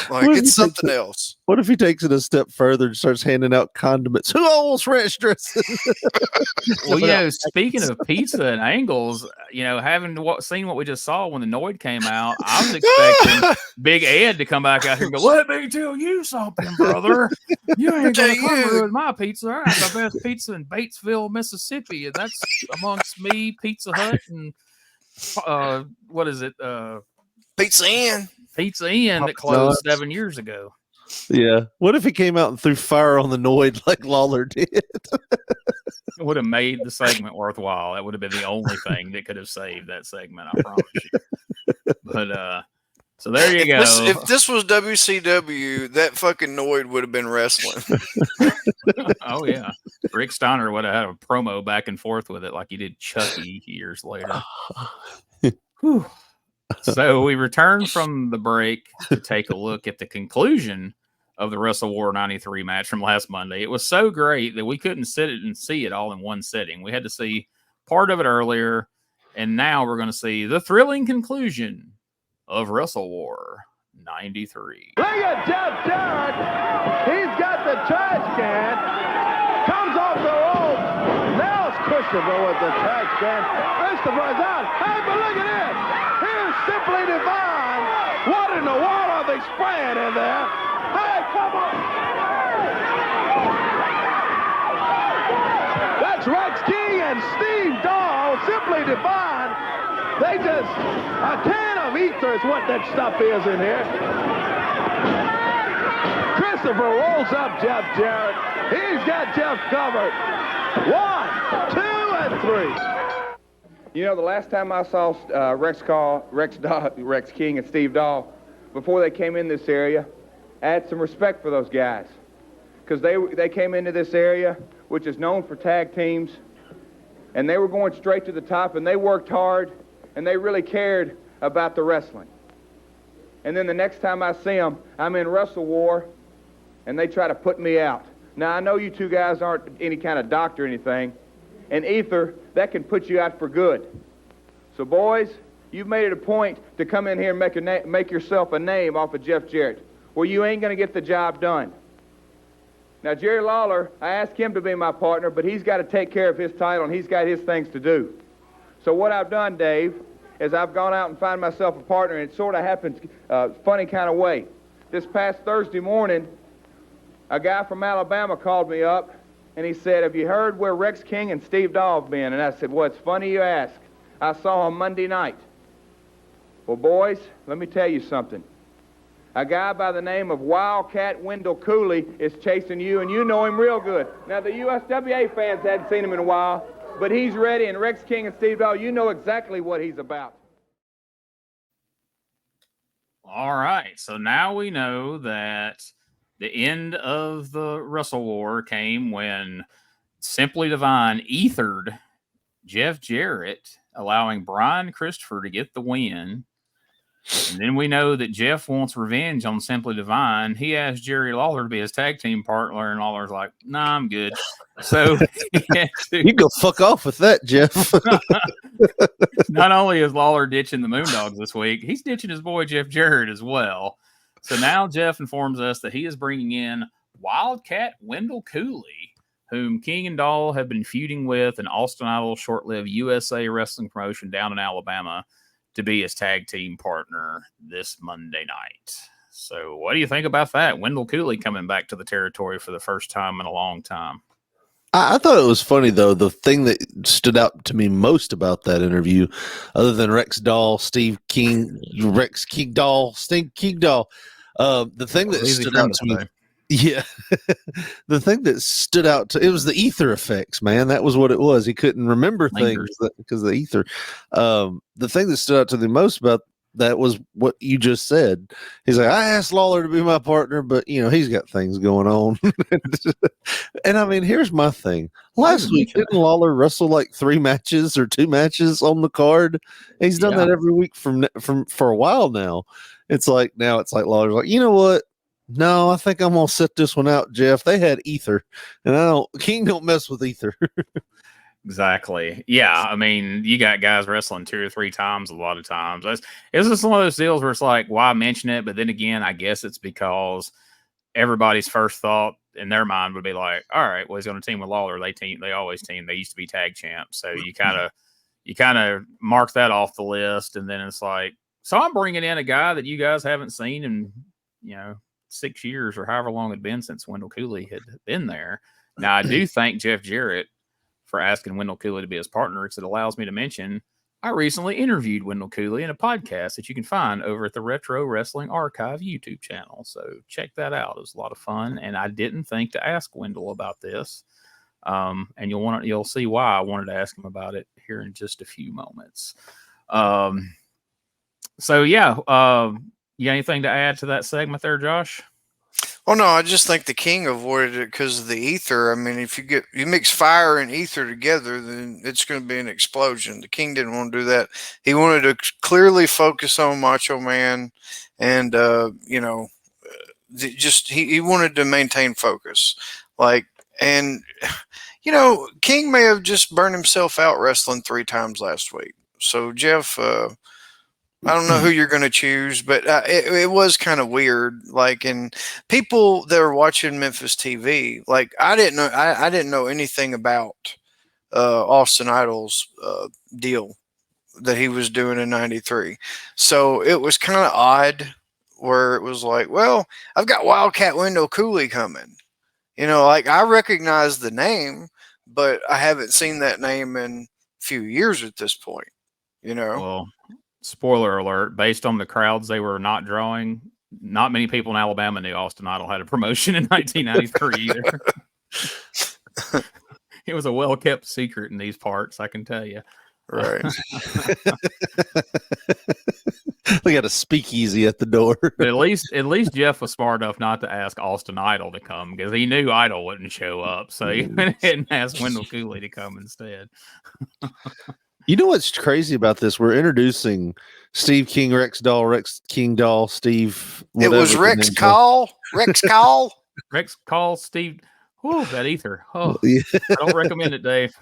Like, it's something else. What if he takes it a step further and starts handing out condiments? Who owns ranch dressing? Well, speaking of pizza and angles, having seen what we just saw when the Noid came out, I was expecting Big Ed to come back out here and go, "Let me tell you something, brother. You ain't gonna come ruin my pizza. I got the best pizza in Batesville, Mississippi, and that's amongst me, Pizza Hut, and what is it? Pizza Inn. Pizza Inn that closed 7 years ago." Yeah. What if he came out and threw fire on the Noid like Lawler did? It would have made the segment worthwhile. That would have been the only thing that could have saved that segment, I promise you. But so there you go. If this was WCW, that fucking Noid would have been wrestling. Oh yeah, Rick Steiner would have had a promo back and forth with it like he did Chucky years later. Whew. So we return from the break to take a look at the conclusion of the Wrestle War 93 match from last Monday. It was so great that we couldn't sit it and see it all in one sitting. We had to see part of it earlier, and now we're going to see the thrilling conclusion of Wrestle War 93. Look at Jeff Jarrett. He's got the trash can. Comes off the rope. Now it's Christopher with the trash can. Christopher's out. Hey, but look at this. Here's Simply Divine. What in the world are they spraying in there? Hey, come on. That's Rex King and Steve Dahl. Simply Divine. They just, a can of ether is what that stuff is in here. Christopher rolls up Jeff Jarrett. He's got Jeff covered. 1, 2, and 3. You know, the last time I saw Rex King and Steve Dahl, before they came in this area, I had some respect for those guys. Because they came into this area, which is known for tag teams, and they were going straight to the top, and they worked hard, and they really cared about the wrestling. And then the next time I see them, I'm in Wrestle War, and they try to put me out. Now, I know you two guys aren't any kind of doctor or anything, and ether, that can put you out for good. So, boys, you've made it a point to come in here and make yourself a name off of Jeff Jarrett. Well, you ain't going to get the job done. Now, Jerry Lawler, I asked him to be my partner, but he's got to take care of his title, and he's got his things to do. So what I've done, Dave, is I've gone out and found myself a partner, and it sort of happens funny kind of way. This past Thursday morning, a guy from Alabama called me up, and he said, "Have you heard where Rex King and Steve Dahl have been?" And I said, "Well, it's funny you ask. I saw him Monday night." Well, boys, let me tell you something. A guy by the name of Wildcat Wendell Cooley is chasing you, and you know him real good. Now, the USWA fans hadn't seen him in a while, but he's ready, and Rex King and Steve Dahl, you know exactly what he's about. All right, so now we know that the end of the Wrestle War came when Simply Divine ethered Jeff Jarrett, allowing Brian Christopher to get the win. And then we know that Jeff wants revenge on Simply Divine. He asked Jerry Lawler to be his tag team partner, and Lawler's like, "Nah, I'm good." So you go fuck off with that, Jeff. Not only is Lawler ditching the Moondogs this week, he's ditching his boy Jeff Jarrett as well. So now Jeff informs us that he is bringing in Wildcat Wendell Cooley, whom King and Dahl have been feuding with an Austin Idol short-lived USA wrestling promotion down in Alabama, to be his tag team partner this Monday night. So what do you think about that? Wendell Cooley coming back to the territory for the first time in a long time. I thought it was funny, though. The thing that stood out to me most about that interview, other than Rex Dahl, Steve King, Rex King Dahl, Steve King Dahl, the thing that stood out to me, yeah, the thing that stood out to it was the ether effects, man. That was what it was. He couldn't remember things because of the ether. The thing that stood out to the most about that was what you just said. He's like, I asked Lawler to be my partner, but he's got things going on. And I mean, here's my thing. Last week, didn't Lawler wrestle like 3 matches or 2 matches on the card? He's done that every week from for a while now. It's like Lawler's like, you know what? No, I think I'm gonna sit this one out, Jeff. They had ether, and King don't mess with ether. Exactly. Yeah. I mean, you got guys wrestling 2 or 3 times a lot of times. It's just one of those deals where it's like, why mention it? But then again, I guess it's because everybody's first thought in their mind would be like, all right, well, he's going to team with Lawler. They always team. They used to be tag champs. So you kind of mark that off the list. And then it's like, so I'm bringing in a guy that you guys haven't seen in, 6 years or however long it had been since Wendell Cooley had been there. Now, I do thank Jeff Jarrett for asking Wendell Cooley to be his partner, because it allows me to mention I recently interviewed Wendell Cooley in a podcast that you can find over at the Retro Wrestling Archive YouTube channel. So check that out. It was a lot of fun, and I didn't think to ask Wendell about this. And you'll see why I wanted to ask him about it here in just a few moments. You got anything to add to that segment there, Josh? Oh no, I just think the King avoided it because of the ether. I mean, if you mix fire and ether together, then it's going to be an explosion. The King didn't want to do that. He wanted to clearly focus on Macho Man, and he wanted to maintain focus. King may have just burned himself out wrestling 3 times last week. So Jeff, I don't know who you're going to choose, but it was kind of weird. And people that were watching Memphis TV, I didn't know anything about Austin Idol's deal that he was doing in '93. So it was kind of odd, where it was like, well, I've got Wildcat Wendell Cooley coming. I recognize the name, but I haven't seen that name in a few years at this point. Well, spoiler alert, based on the crowds they were not drawing, not many people in Alabama knew Austin Idol had a promotion in 1993 either. It was a well-kept secret in these parts, I can tell you. Right. They got a speakeasy at the door. But at least Jeff was smart enough not to ask Austin Idol to come, because he knew Idol wouldn't show up. So he went ahead and asked Wendell Cooley to come instead. You know what's crazy about this? We're introducing Steve King, Rex King Dahl, Steve. It was Rex Call. Rex Call, Steve. Whew, that ether. Oh, yeah. I don't recommend it, Dave.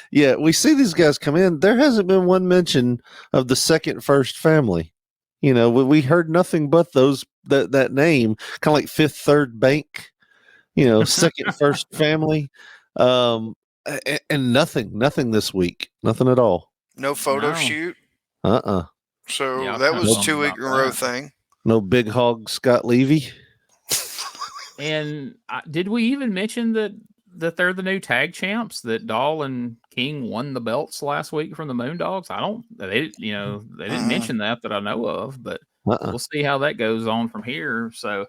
Yeah, we see these guys come in. There hasn't been one mention of the second first family. We heard nothing but that name, kind of like Fifth Third Bank. Second first family. And nothing this week. Nothing at all. No photo shoot. So Yeah, that was a 2-week in a row that. thing. No big hog Scott Levy. And did we even mention that they're the new tag champs? That Dahl and King won the belts last week from the Moondogs? They didn't mention that I know of, but we'll see how that goes on from here. So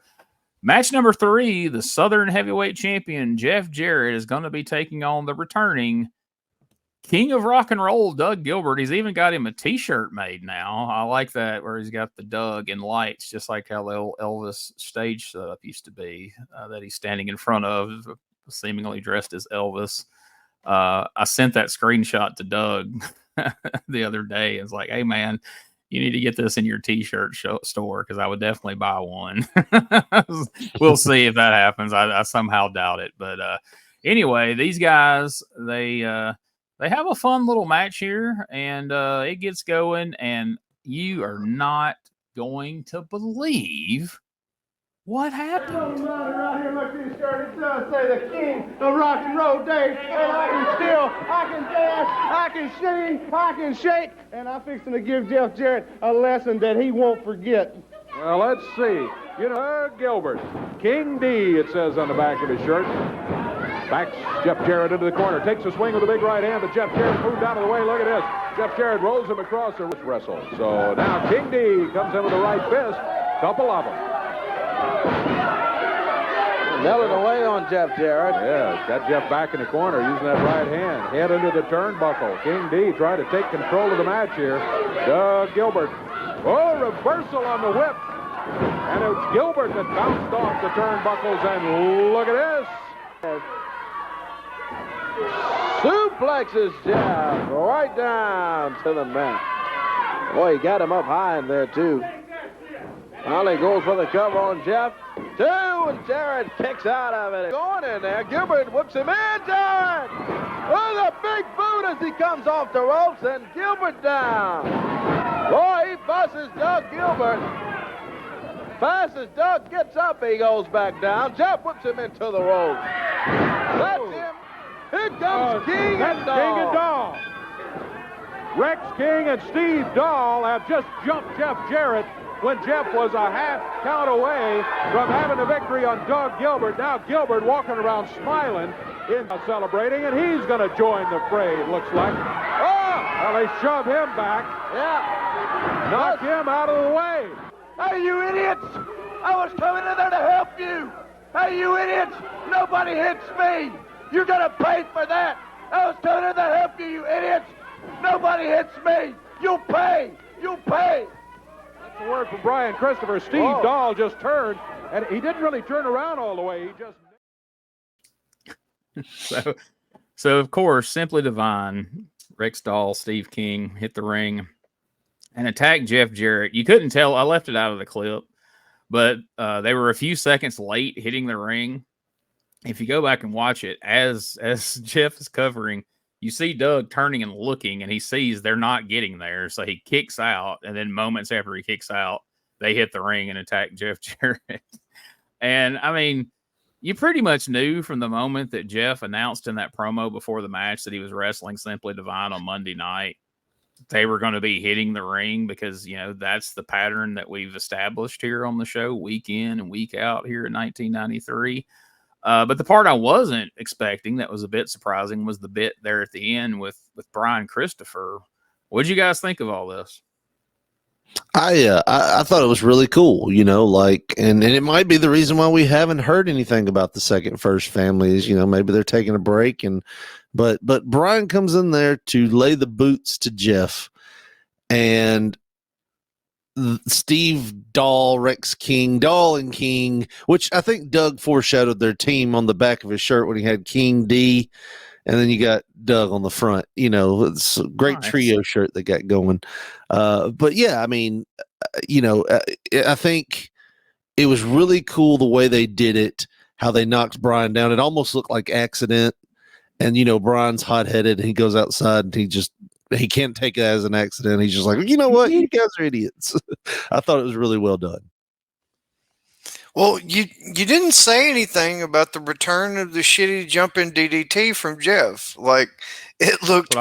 match number 3, the Southern Heavyweight Champion Jeff Jarrett is going to be taking on the returning King of Rock and Roll, Doug Gilbert. He's even got him a T-shirt made now. I like that, where he's got the Doug in lights, just like how the old Elvis stage setup used to be, that he's standing in front of, seemingly dressed as Elvis. I sent that screenshot to Doug the other day. It's like, hey, man, you need to get this in your T-shirt store, because I would definitely buy one. We'll see if that happens. I somehow doubt it. But anyway, these guys, they have a fun little match here, and it gets going, and you are not going to believe what happened. shirt, it does say the king of rock and roll, Dave. And I can dance, I can sing, I can shake, and I'm fixing to give Jeff Jarrett a lesson that he won't forget. Well, let's see. You know, Doug Gilbert, King D, it says on the back of his shirt. Backs Jeff Jarrett into the corner. Takes a swing with a big right hand, but Jeff Jarrett moved out of the way. Look at this. Jeff Jarrett rolls him across the wrestle. So now King D comes in with the right fist. Couple of them. Melted away on Jeff Jarrett. Yeah, got Jeff back in the corner using that right hand. Head into the turnbuckle. King D trying to take control of the match here. Doug Gilbert. Oh, reversal on the whip. And it's Gilbert that bounced off the turnbuckles. And look at this. Suplexes Jeff right down to the mat. Boy, he got him up high in there, too. Finally goes for the cover on Jeff. 2, and Jarrett kicks out of it. Going in there. Gilbert whips him in. Jarrett with a big boot as he comes off the ropes, and Gilbert down. Boy, he busts Doug Gilbert. Fast as Doug gets up, he goes back down. Jeff whips him into the ropes. That's him. Here comes King and Dahl. King and Dahl. Rex King and Steve Dahl have just jumped Jeff Jarrett when Jeff was a half count away from having a victory on Doug Gilbert. Now Gilbert walking around smiling, celebrating, and he's going to join the fray, it looks like. Oh! Well, they shove him back. Yeah. Knock him out of the way. Hey, you idiots! I was coming in there to help you. Hey, you idiots! Nobody hits me. You're gonna pay for that. I was coming in to help you, you idiots. Nobody hits me. You'll pay. You'll pay. That's the word from Brian Christopher. Steve Dahl just turned, and he didn't really turn around all the way. He just... So of course, Simply Divine, Rex Dahl, Steve King hit the ring and attacked Jeff Jarrett. You couldn't tell. I left it out of the clip, but they were a few seconds late hitting the ring. If you go back and watch it, as Jeff is covering, you see Doug turning and looking, and he sees they're not getting there. So he kicks out, and then moments after he kicks out, they hit the ring and attack Jeff Jarrett. And, I mean, you pretty much knew from the moment that Jeff announced in that promo before the match that he was wrestling Simply Divine on Monday night, they were going to be hitting the ring because, you know, that's the pattern that we've established here on the show week in and week out here in 1993. But the part I wasn't expecting that was a bit surprising was the bit there at the end with Brian Christopher. What did you guys think of all this? I thought it was really cool, you know, like, and it might be the reason why we haven't heard anything about the Second First families. You know, maybe they're taking a break, but Brian comes in there to lay the boots to Jeff, and Steve Dahl, Rex King, Dahl and King, which I think Doug foreshadowed their team on the back of his shirt when he had King D, and then you got Doug on the front. You know, it's a great trio shirt they got going. But yeah, I mean, you know, I think it was really cool the way they did it, how they knocked Brian down. It almost looked like accident. And, you know, Brian's hot-headed, and he goes outside, and he can't take it as an accident. He's just like, you know what? You guys are idiots. I thought it was really well done. Well, you didn't say anything about the return of the shitty jumping DDT from Jeff. Like, it looked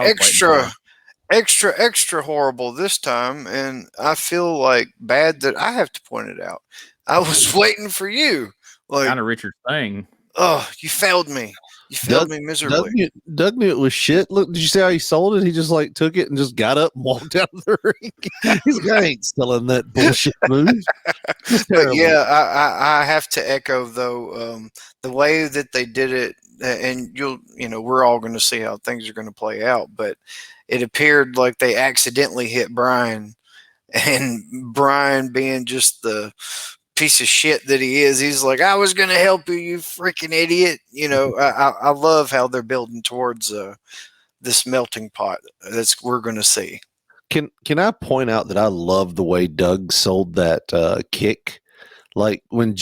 extra horrible this time, and I feel like bad that I have to point it out. I was waiting for you. Like, kind of Richard thing. Oh, you failed me. You failed me miserably. Doug knew it was shit. Look, did you see how he sold it? He just like took it and just got up and walked out of the ring. This guy ain't selling that bullshit move. But yeah, I have to echo though the way that they did it, and we're all going to see how things are going to play out. But it appeared like they accidentally hit Brian, and Brian being just the piece of shit that he is, he's like, I was going to help you, you freaking idiot. You know, I love how they're building towards this melting pot we're going to see. Can I point out that I love the way Doug sold that kick? Like when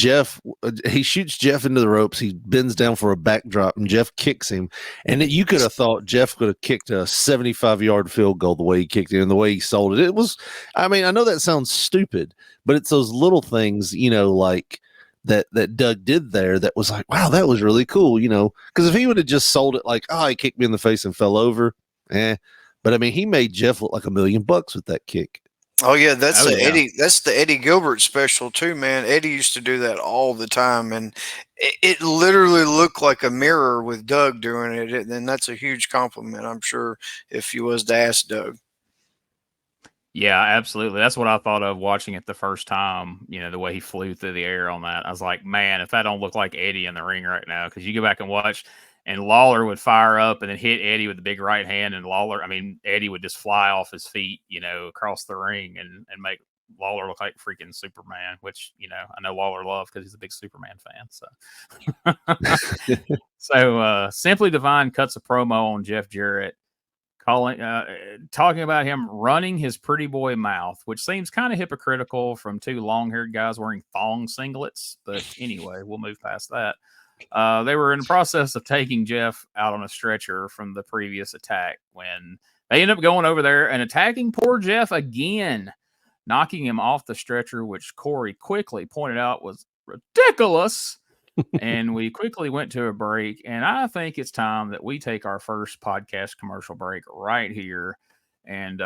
he shoots Jeff into the ropes, he bends down for a backdrop, and Jeff kicks him. And you could have thought Jeff could have kicked a 75-yard field goal the way he kicked it and the way he sold it. It was, I mean, I know that sounds stupid, but it's those little things, you know, like that Doug did there that was like, wow, that was really cool, you know, because if he would have just sold it like, oh, he kicked me in the face and fell over, but I mean, he made Jeff look like $1 million with that kick. Oh yeah, that's Oh, the yeah. Eddie. That's the Eddie Gilbert special too, man. Eddie used to do that all the time, and it literally looked like a mirror with Doug doing it. And that's a huge compliment, I'm sure, if you was to ask Doug. Yeah, absolutely. That's what I thought of watching it the first time. You know, the way he flew through the air on that. I was like, man, if that don't look like Eddie in the ring right now, because you go back and watch, and Lawler would fire up and then hit Eddie with the big right hand, and Eddie would just fly off his feet, you know, across the ring and make Lawler look like freaking Superman, which, you know, I know Lawler loves because he's a big Superman fan. So, Simply Divine cuts a promo on Jeff Jarrett, talking about him running his pretty boy mouth, which seems kind of hypocritical from two long-haired guys wearing thong singlets. But anyway, we'll move past that. They were in the process of taking Jeff out on a stretcher from the previous attack when they end up going over there and attacking poor Jeff again, knocking him off the stretcher, which Corey quickly pointed out was ridiculous. And we quickly went to a break, and I think it's time that we take our first podcast commercial break right here, and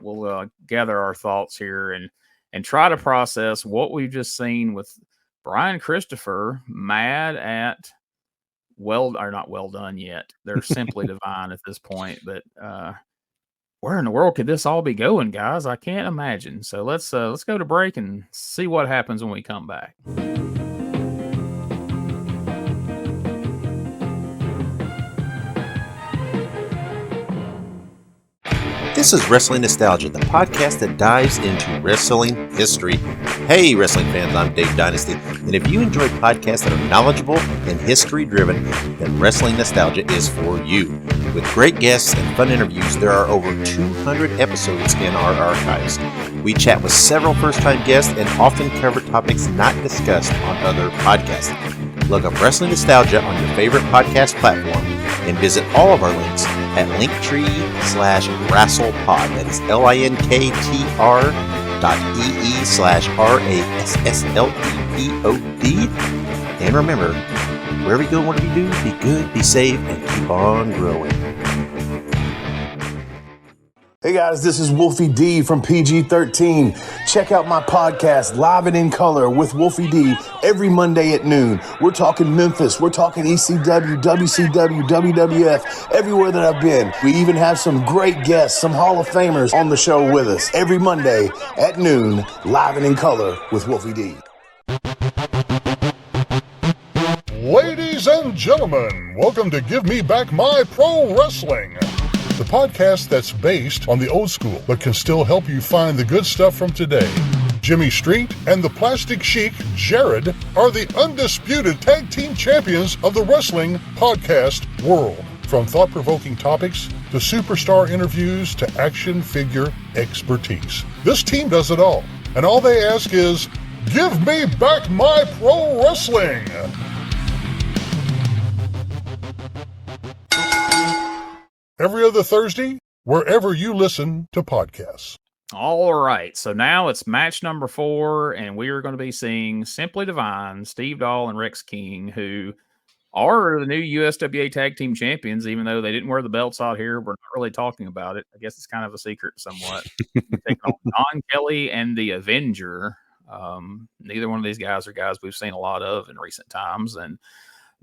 we'll gather our thoughts here and try to process what we've just seen with Brian Christopher mad at not well done yet. They're Simply Divine at this point, but where in the world could this all be going, guys? I can't imagine. So let's go to break and see what happens when we come back. This is Wrestling Nostalgia, the podcast that dives into wrestling history. Hey, wrestling fans, I'm Dave Dynasty, and if you enjoy podcasts that are knowledgeable and history-driven, then Wrestling Nostalgia is for you. With great guests and fun interviews, there are over 200 episodes in our archives. We chat with several first-time guests and often cover topics not discussed on other podcasts. Look up Wrestling Nostalgia on your favorite podcast platform and visit all of our links at linktree/wrestlepod. That is linktr.ee/RASSLEPOD. And remember, wherever you go, whatever you do, be good, be safe, and keep on growing. Hey guys, this is Wolfie D from PG-13. Check out my podcast, Live and in Color with Wolfie D, every Monday at noon. We're talking Memphis, we're talking ECW, WCW, WWF, everywhere that I've been. We even have some great guests, some Hall of Famers on the show with us. Every Monday at noon, Live and in Color with Wolfie D. Ladies and gentlemen, welcome to Give Me Back My Pro Wrestling, the podcast that's based on the old school, but can still help you find the good stuff from today. Jimmy Street and the Plastic Chic, Jarrett, are the undisputed tag team champions of the wrestling podcast world. From thought-provoking topics to superstar interviews to action figure expertise. This team does it all, and all they ask is, give me back my pro wrestling! Every other Thursday, wherever you listen to podcasts. All right, so now it's match number 4, and we are going to be seeing Simply Divine, Steve Dahl, and Rex King, who are the new USWA Tag Team Champions, even though they didn't wear the belts out here. We're not really talking about it. I guess it's kind of a secret somewhat. Taking on Don Kelly and the Avenger. Neither one of these guys are guys we've seen a lot of in recent times, and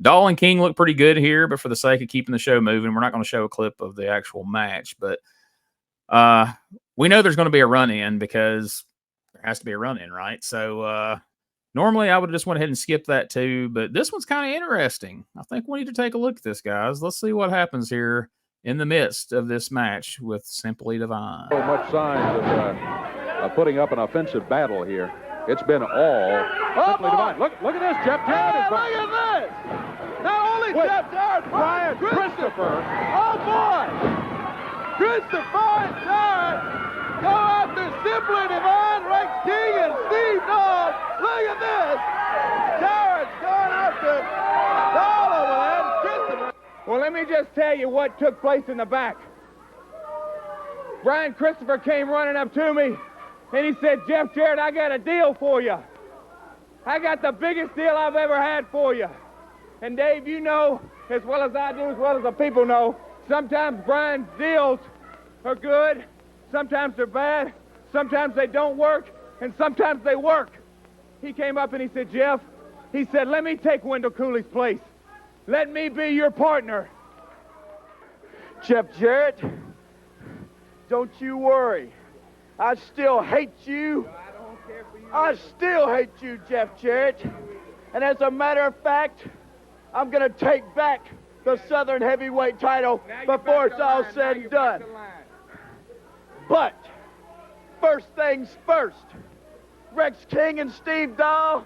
Dahl and King look pretty good here, but for the sake of keeping the show moving, we're not going to show a clip of the actual match. But we know there's going to be a run-in because there has to be a run-in, right? So normally I would have just went ahead and skipped that too, but this one's kind of interesting. I think we need to take a look at this, guys. Let's see what happens here in the midst of this match with Simply Divine. So much signs of putting up an offensive battle here. It's been all Simply Divine. Look at this, Jeff Jarrett. Look at this. Not only Jeff Jarrett, Brian Christopher. Oh, boy. Christopher and Jarrett go after Simply Divine, Rex King, and Steve Dahl. Look at this. Jarrett's going after Dahl over there, Christopher. Well, let me just tell you what took place in the back. Brian Christopher came running up to me, and he said, Jeff Jarrett, I got a deal for you. I got the biggest deal I've ever had for you. And Dave, you know as well as I do, as well as the people know, sometimes Brian's deals are good, sometimes they're bad, sometimes they don't work, and sometimes they work. He came up and he said, Jeff, he said, let me take Wendell Cooley's place. Let me be your partner. Jeff Jarrett, don't you worry. I still hate you. I still hate you, Jeff Jarrett. And as a matter of fact, I'm going to take back the Southern Heavyweight title before it's all said and done. But first things first, Rex King and Steve Dahl,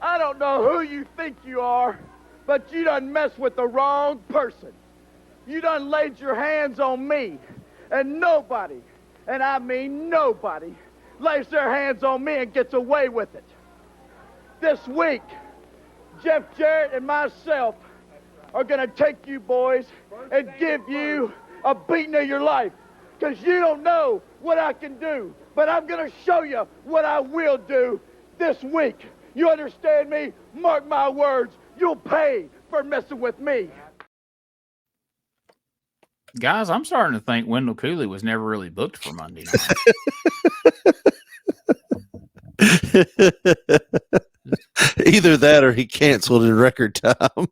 I don't know who you think you are, but you done messed with the wrong person. You done laid your hands on me, and nobody, and I mean nobody, lays their hands on me and gets away with it. This week, Jeff Jarrett and myself are going to take you boys and give you a beating of your life, because you don't know what I can do, but I'm going to show you what I will do this week. You understand me? Mark my words. You'll pay for messing with me. Guys, I'm starting to think Wendell Cooley was never really booked for Monday night. Either that or he canceled in record time.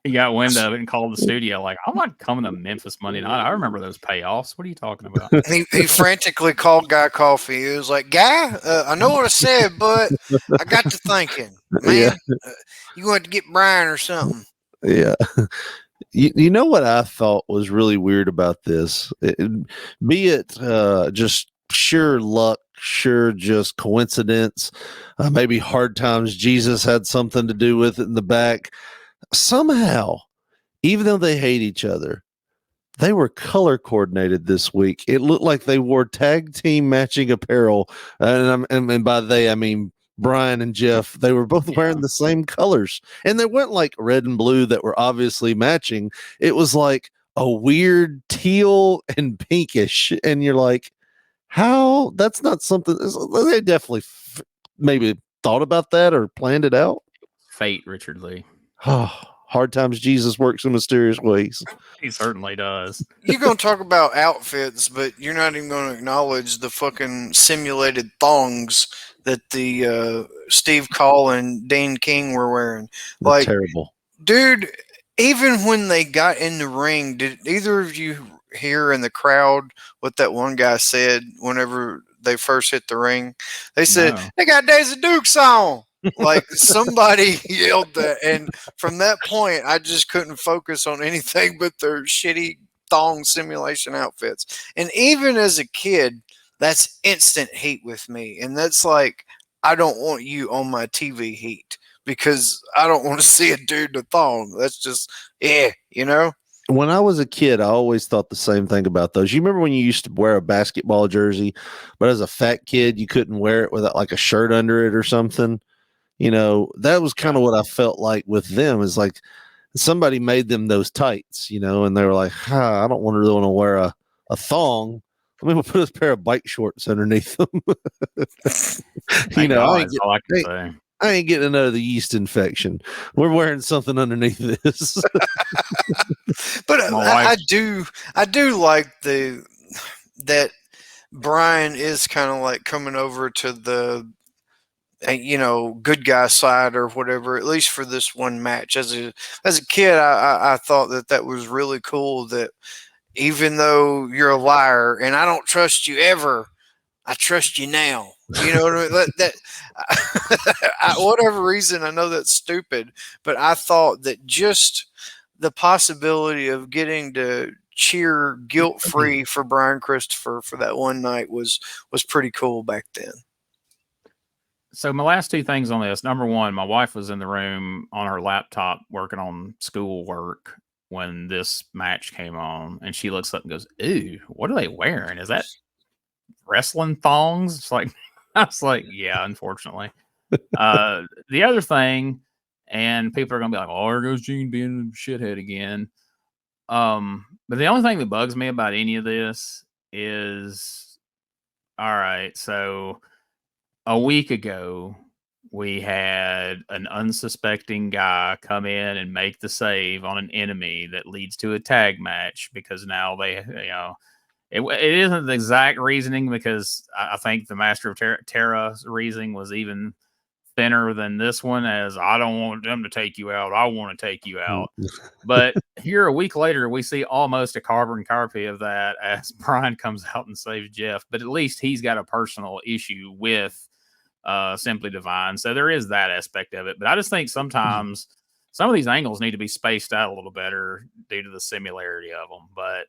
He got wind of it and called the studio like, I'm not coming to Memphis Monday night. I remember those payoffs. What are you talking about? He frantically called Guy Coffey. He was like, Guy, I know what I said, but I got to thinking, man, you going to get Brian or something. Yeah. You know what I thought was really weird about this? Be it just sure luck, sure just coincidence, maybe hard times Jesus had something to do with it in the back. Somehow, even though they hate each other, they were color coordinated this week. It looked like they wore tag team matching apparel. And by they, I mean Brian and Jeff. They were both wearing the same colors. And they weren't like red and blue that were obviously matching. It was like a weird teal and pinkish. And you're like, how? That's not something. They definitely maybe thought about that or planned it out. Fate, Richard Lee. Oh, hard times Jesus works in mysterious ways. He certainly does. You're going to talk about outfits, but you're not even going to acknowledge the fucking simulated thongs that the Steve Call and Dean King were wearing. Like, terrible. Dude, even when they got in the ring, did either of you hear in the crowd what that one guy said whenever they first hit the ring? They said, they got Days of Dukes on. Like somebody yelled that, and from that point I just couldn't focus on anything but their shitty thong simulation outfits. And even as a kid, that's instant heat with me. And that's like, I don't want you on my TV heat because I don't want to see a dude in a thong. That's just, you know? When I was a kid, I always thought the same thing about those. You remember when you used to wear a basketball jersey, but as a fat kid, you couldn't wear it without like a shirt under it or something? You know, that was kind of what I felt like with them, is like somebody made them those tights, you know, and they were like, I don't really want to wear a thong. Let me put a pair of bike shorts underneath them. You know, I ain't getting another yeast infection. We're wearing something underneath this. But I do like that Brian is kind of like coming over to the, you know, good guy side or whatever, at least for this one match. As a kid, I thought that was really cool, that even though you're a liar and I don't trust you ever, I trust you now. You know what I mean? Whatever reason, I know that's stupid, but I thought that just the possibility of getting to cheer guilt-free for Brian Christopher for that one night was pretty cool back then. So my last two things on this. Number one, my wife was in the room on her laptop working on schoolwork when this match came on, and she looks up and goes, "Ooh, what are they wearing? Is that wrestling thongs?" It's like, I was like, yeah, unfortunately. The other thing, and people are gonna be like, "Oh, there goes Gene being a shithead again." But the only thing that bugs me about any of this is, all right, so a week ago, We had an unsuspecting guy come in and make the save on an enemy that leads to a tag match because now they, it isn't the exact reasoning because I think the Master of Terra's reasoning was even thinner than this one, as I don't want them to take you out. I want to take you out. But here a week later, we see almost a carbon copy of that as Brian comes out and saves Jeff. But at least he's got a personal issue with Simply Divine. So there is that aspect of it. But I just think sometimes some of these angles need to be spaced out a little better due to the similarity of them. But,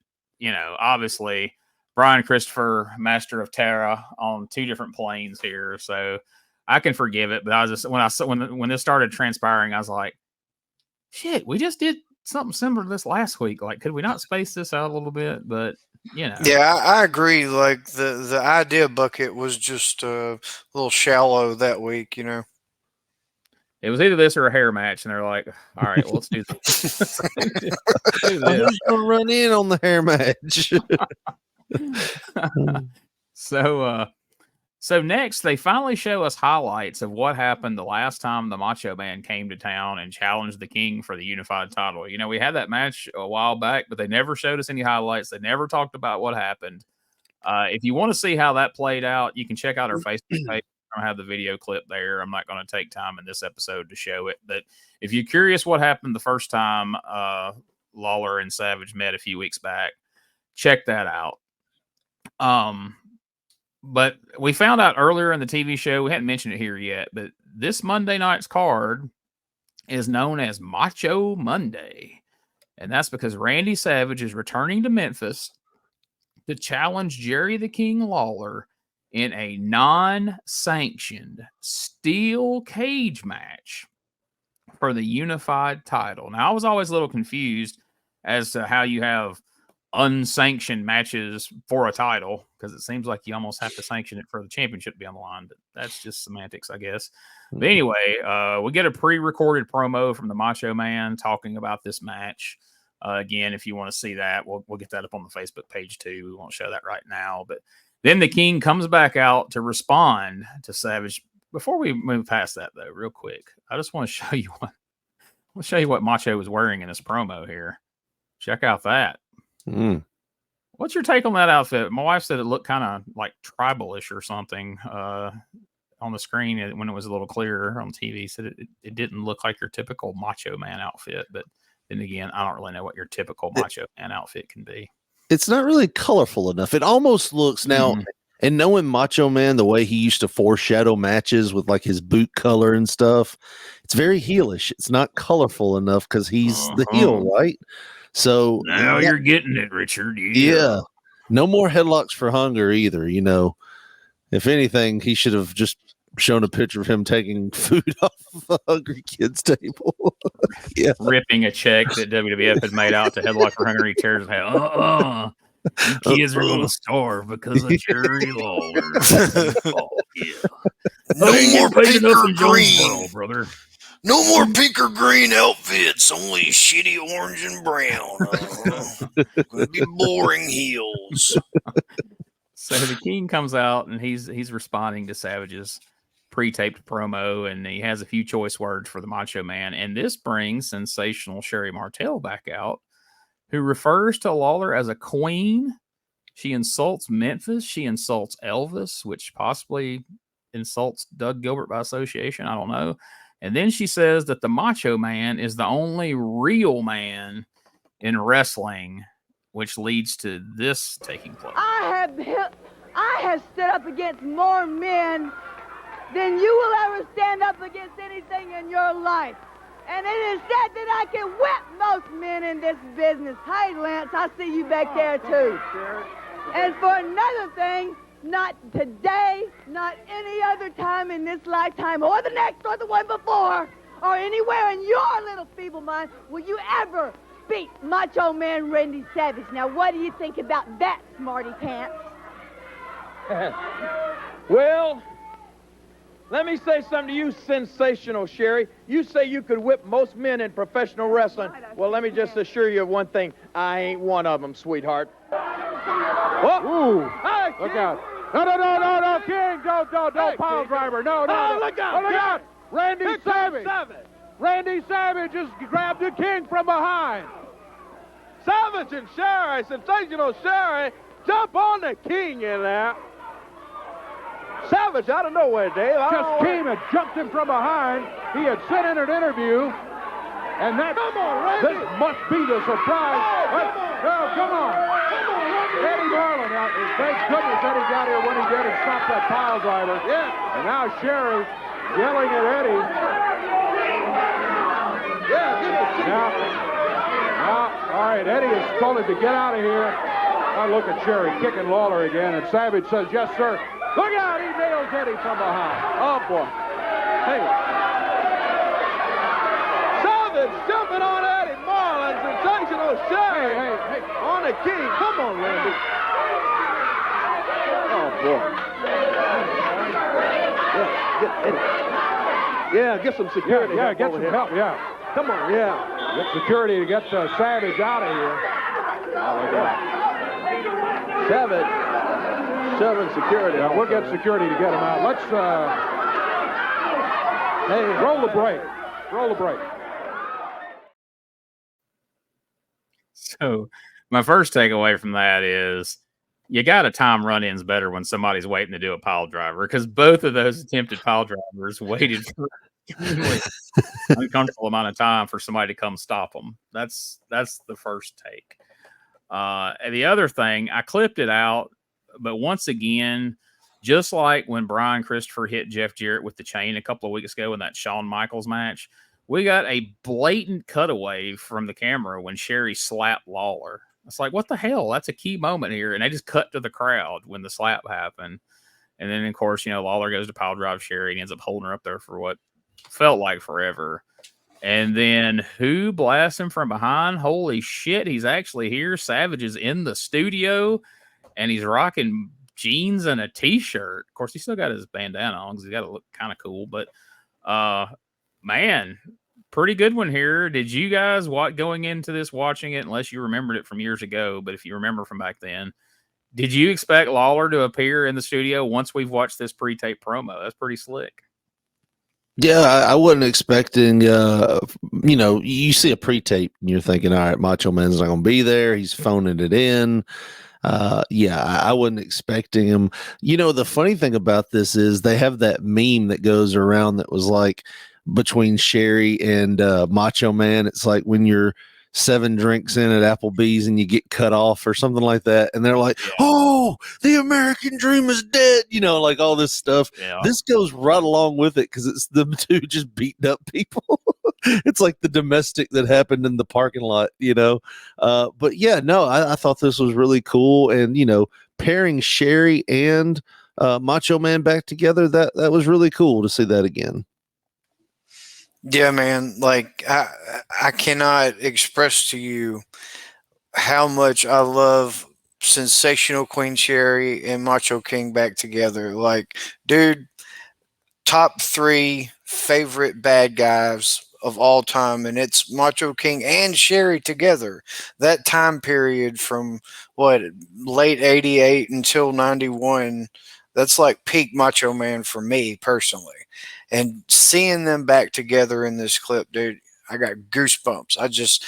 obviously Brian Christopher, Master of Terra on two different planes here. So I can forgive it. But I was just, when this started transpiring, I was like, shit, we just did something similar to this last week. Like, could we not space this out a little bit? But Yeah, I agree. Like the idea bucket was just a little shallow that week, It was either this or a hair match, and they're like, all right, well, let's do this. Who's gonna run in on the hair match? So next, they finally show us highlights of what happened the last time the Macho Man came to town and challenged the King for the unified title. We had that match a while back, but they never showed us any highlights. They never talked about what happened. If you want to see how that played out, you can check out our Facebook page. I have the video clip there. I'm not going to take time in this episode to show it. But if you're curious what happened the first time Lawler and Savage met a few weeks back, check that out. But we found out earlier in the TV show, we hadn't mentioned it here yet, but this Monday night's card is known as Macho Monday. And that's because Randy Savage is returning to Memphis to challenge Jerry the King Lawler in a non-sanctioned steel cage match for the unified title. Now, I was always a little confused as to how you have unsanctioned matches for a title, because it seems like you almost have to sanction it for the championship to be on the line, but that's just semantics, I guess. But anyway, we get a pre-recorded promo from the Macho Man talking about this match. Again, if you want to see that, we'll get that up on the Facebook page too. We won't show that right now, but then the King comes back out to respond to Savage. Before we move past that, though, real quick, I just want to show you what Macho was wearing in this promo here. Check out that. What's your take on that outfit? My wife said it looked kind of like tribal-ish or something on the screen when it was a little clearer on TV. Said it didn't look like your typical Macho Man outfit, but then again, I don't really know what your typical Macho Man outfit can be. It's not really colorful enough. It almost looks now, and knowing Macho Man, the way he used to foreshadow matches with like his boot color and stuff, it's very heelish. It's not colorful enough because he's the heel, right? So now you're getting it, Richard. Yeah. No more headlocks for hunger either. If anything, he should have just shown a picture of him taking food off the Hungry Kids table. Ripping a check that WWF had made out to Headlock for Hunger. He tears his head. You kids are going to starve because of Jerry Lawler. No more pink or green, world, brother. No more pink or green outfits, only shitty orange and brown. Gonna be boring heels. So the King comes out and he's responding to Savage's pre-taped promo, and he has a few choice words for the Macho Man. And this brings Sensational Sherri Martel back out, who refers to Lawler as a queen. She insults Memphis. She insults Elvis, which possibly insults Doug Gilbert by association. I don't know. And then she says that the Macho Man is the only real man in wrestling, which leads to this taking place. I have stood up against more men than you will ever stand up against anything in your life. And it is said that I can whip most men in this business. Hey, Lance, I see you back there, too. And for another thing, not today, not any other time in this lifetime, or the next, or the one before, or anywhere in your little feeble mind, will you ever beat Macho Man Randy Savage. Now, what do you think about that, smarty pants? Well, let me say something to you, Sensational Sherri. You say you could whip most men in professional wrestling. Well, let me just assure you of one thing. I ain't one of them, sweetheart. Oh, Ooh, hey, look out. No, King, don't pile driver. No. Look out. Oh, look out. Randy Savage. Randy Savage just grabbed the King from behind. Savage and Sherri, Sensational Sherri, jump on the King in there. Savage out of nowhere, Dave. Just came and jumped him from behind. He had said in an interview, and that this must be the surprise. Come on. Eddie Marlin out. Thank goodness Eddie got here when he did and stopped that pile driver. Yeah. And now Sherri yelling at Eddie. Yeah, good to see Now, all right, Eddie is told him to get out of here. I look at Sherri kicking Lawler again, and Savage says, yes, sir. Look out, he nails Eddie from behind. Oh, boy. Hey. Savage jumping on Eddie Marlin, Sensational Sherri. Hey. On the King. Come on, Randy. Oh, boy. Yeah, get Eddie. Yeah, get some security. Yeah, get some help, yeah. Come on, yeah. Get security to get Savage out of here. Savage shoving security. Yeah, we'll get security to get him out. Let's roll the break. Roll the break. So my first takeaway from that is you got to time run-ins better when somebody's waiting to do a pile driver, because both of those attempted pile drivers waited for an uncomfortable amount of time for somebody to come stop them. That's the first take. And the other thing, I clipped it out, but once again, just like when Brian Christopher hit Jeff Jarrett with the chain a couple of weeks ago in that Shawn Michaels match, we got a blatant cutaway from the camera when Sherri slapped Lawler. It's like, what the hell? That's a key moment here. And they just cut to the crowd when the slap happened. And then, of course, Lawler goes to pile drive Sherri and ends up holding her up there for what felt like forever. And then who blasts him from behind? Holy shit, he's actually here. Savage is in the studio, and he's rocking jeans and a T-shirt. Of course, he still got his bandana on because he's got to look kind of cool. But, man, pretty good one here. Did you guys, going into this, watching it, unless you remembered it from years ago, but if you remember from back then, did you expect Lawler to appear in the studio once we've watched this pre-tape promo? That's pretty slick. Yeah, I wasn't expecting, you see a pre-tape and you're thinking, all right, Macho Man's not going to be there. He's phoning it in. I wasn't expecting him. The funny thing about this is they have that meme that goes around that was like between Sherri and Macho Man. It's like when you're 7 drinks in at Applebee's and you get cut off or something like that. And they're like, oh, the American dream is dead. Like all this stuff. Yeah. This goes right along with it because it's them two just beating up people. It's like the domestic that happened in the parking lot, But yeah, no, I thought this was really cool. And, pairing Sherri and Macho Man back together, that was really cool to see that again. Yeah, man. Like I cannot express to you how much I love Sensational Queen Sherri and Macho King back together. Like, dude, top 3 favorite bad guys of all time, and it's Macho King and Sherri together. That time period from late 88 until 91, that's like peak Macho Man for me personally. And seeing them back together in this clip, dude, I got goosebumps. I just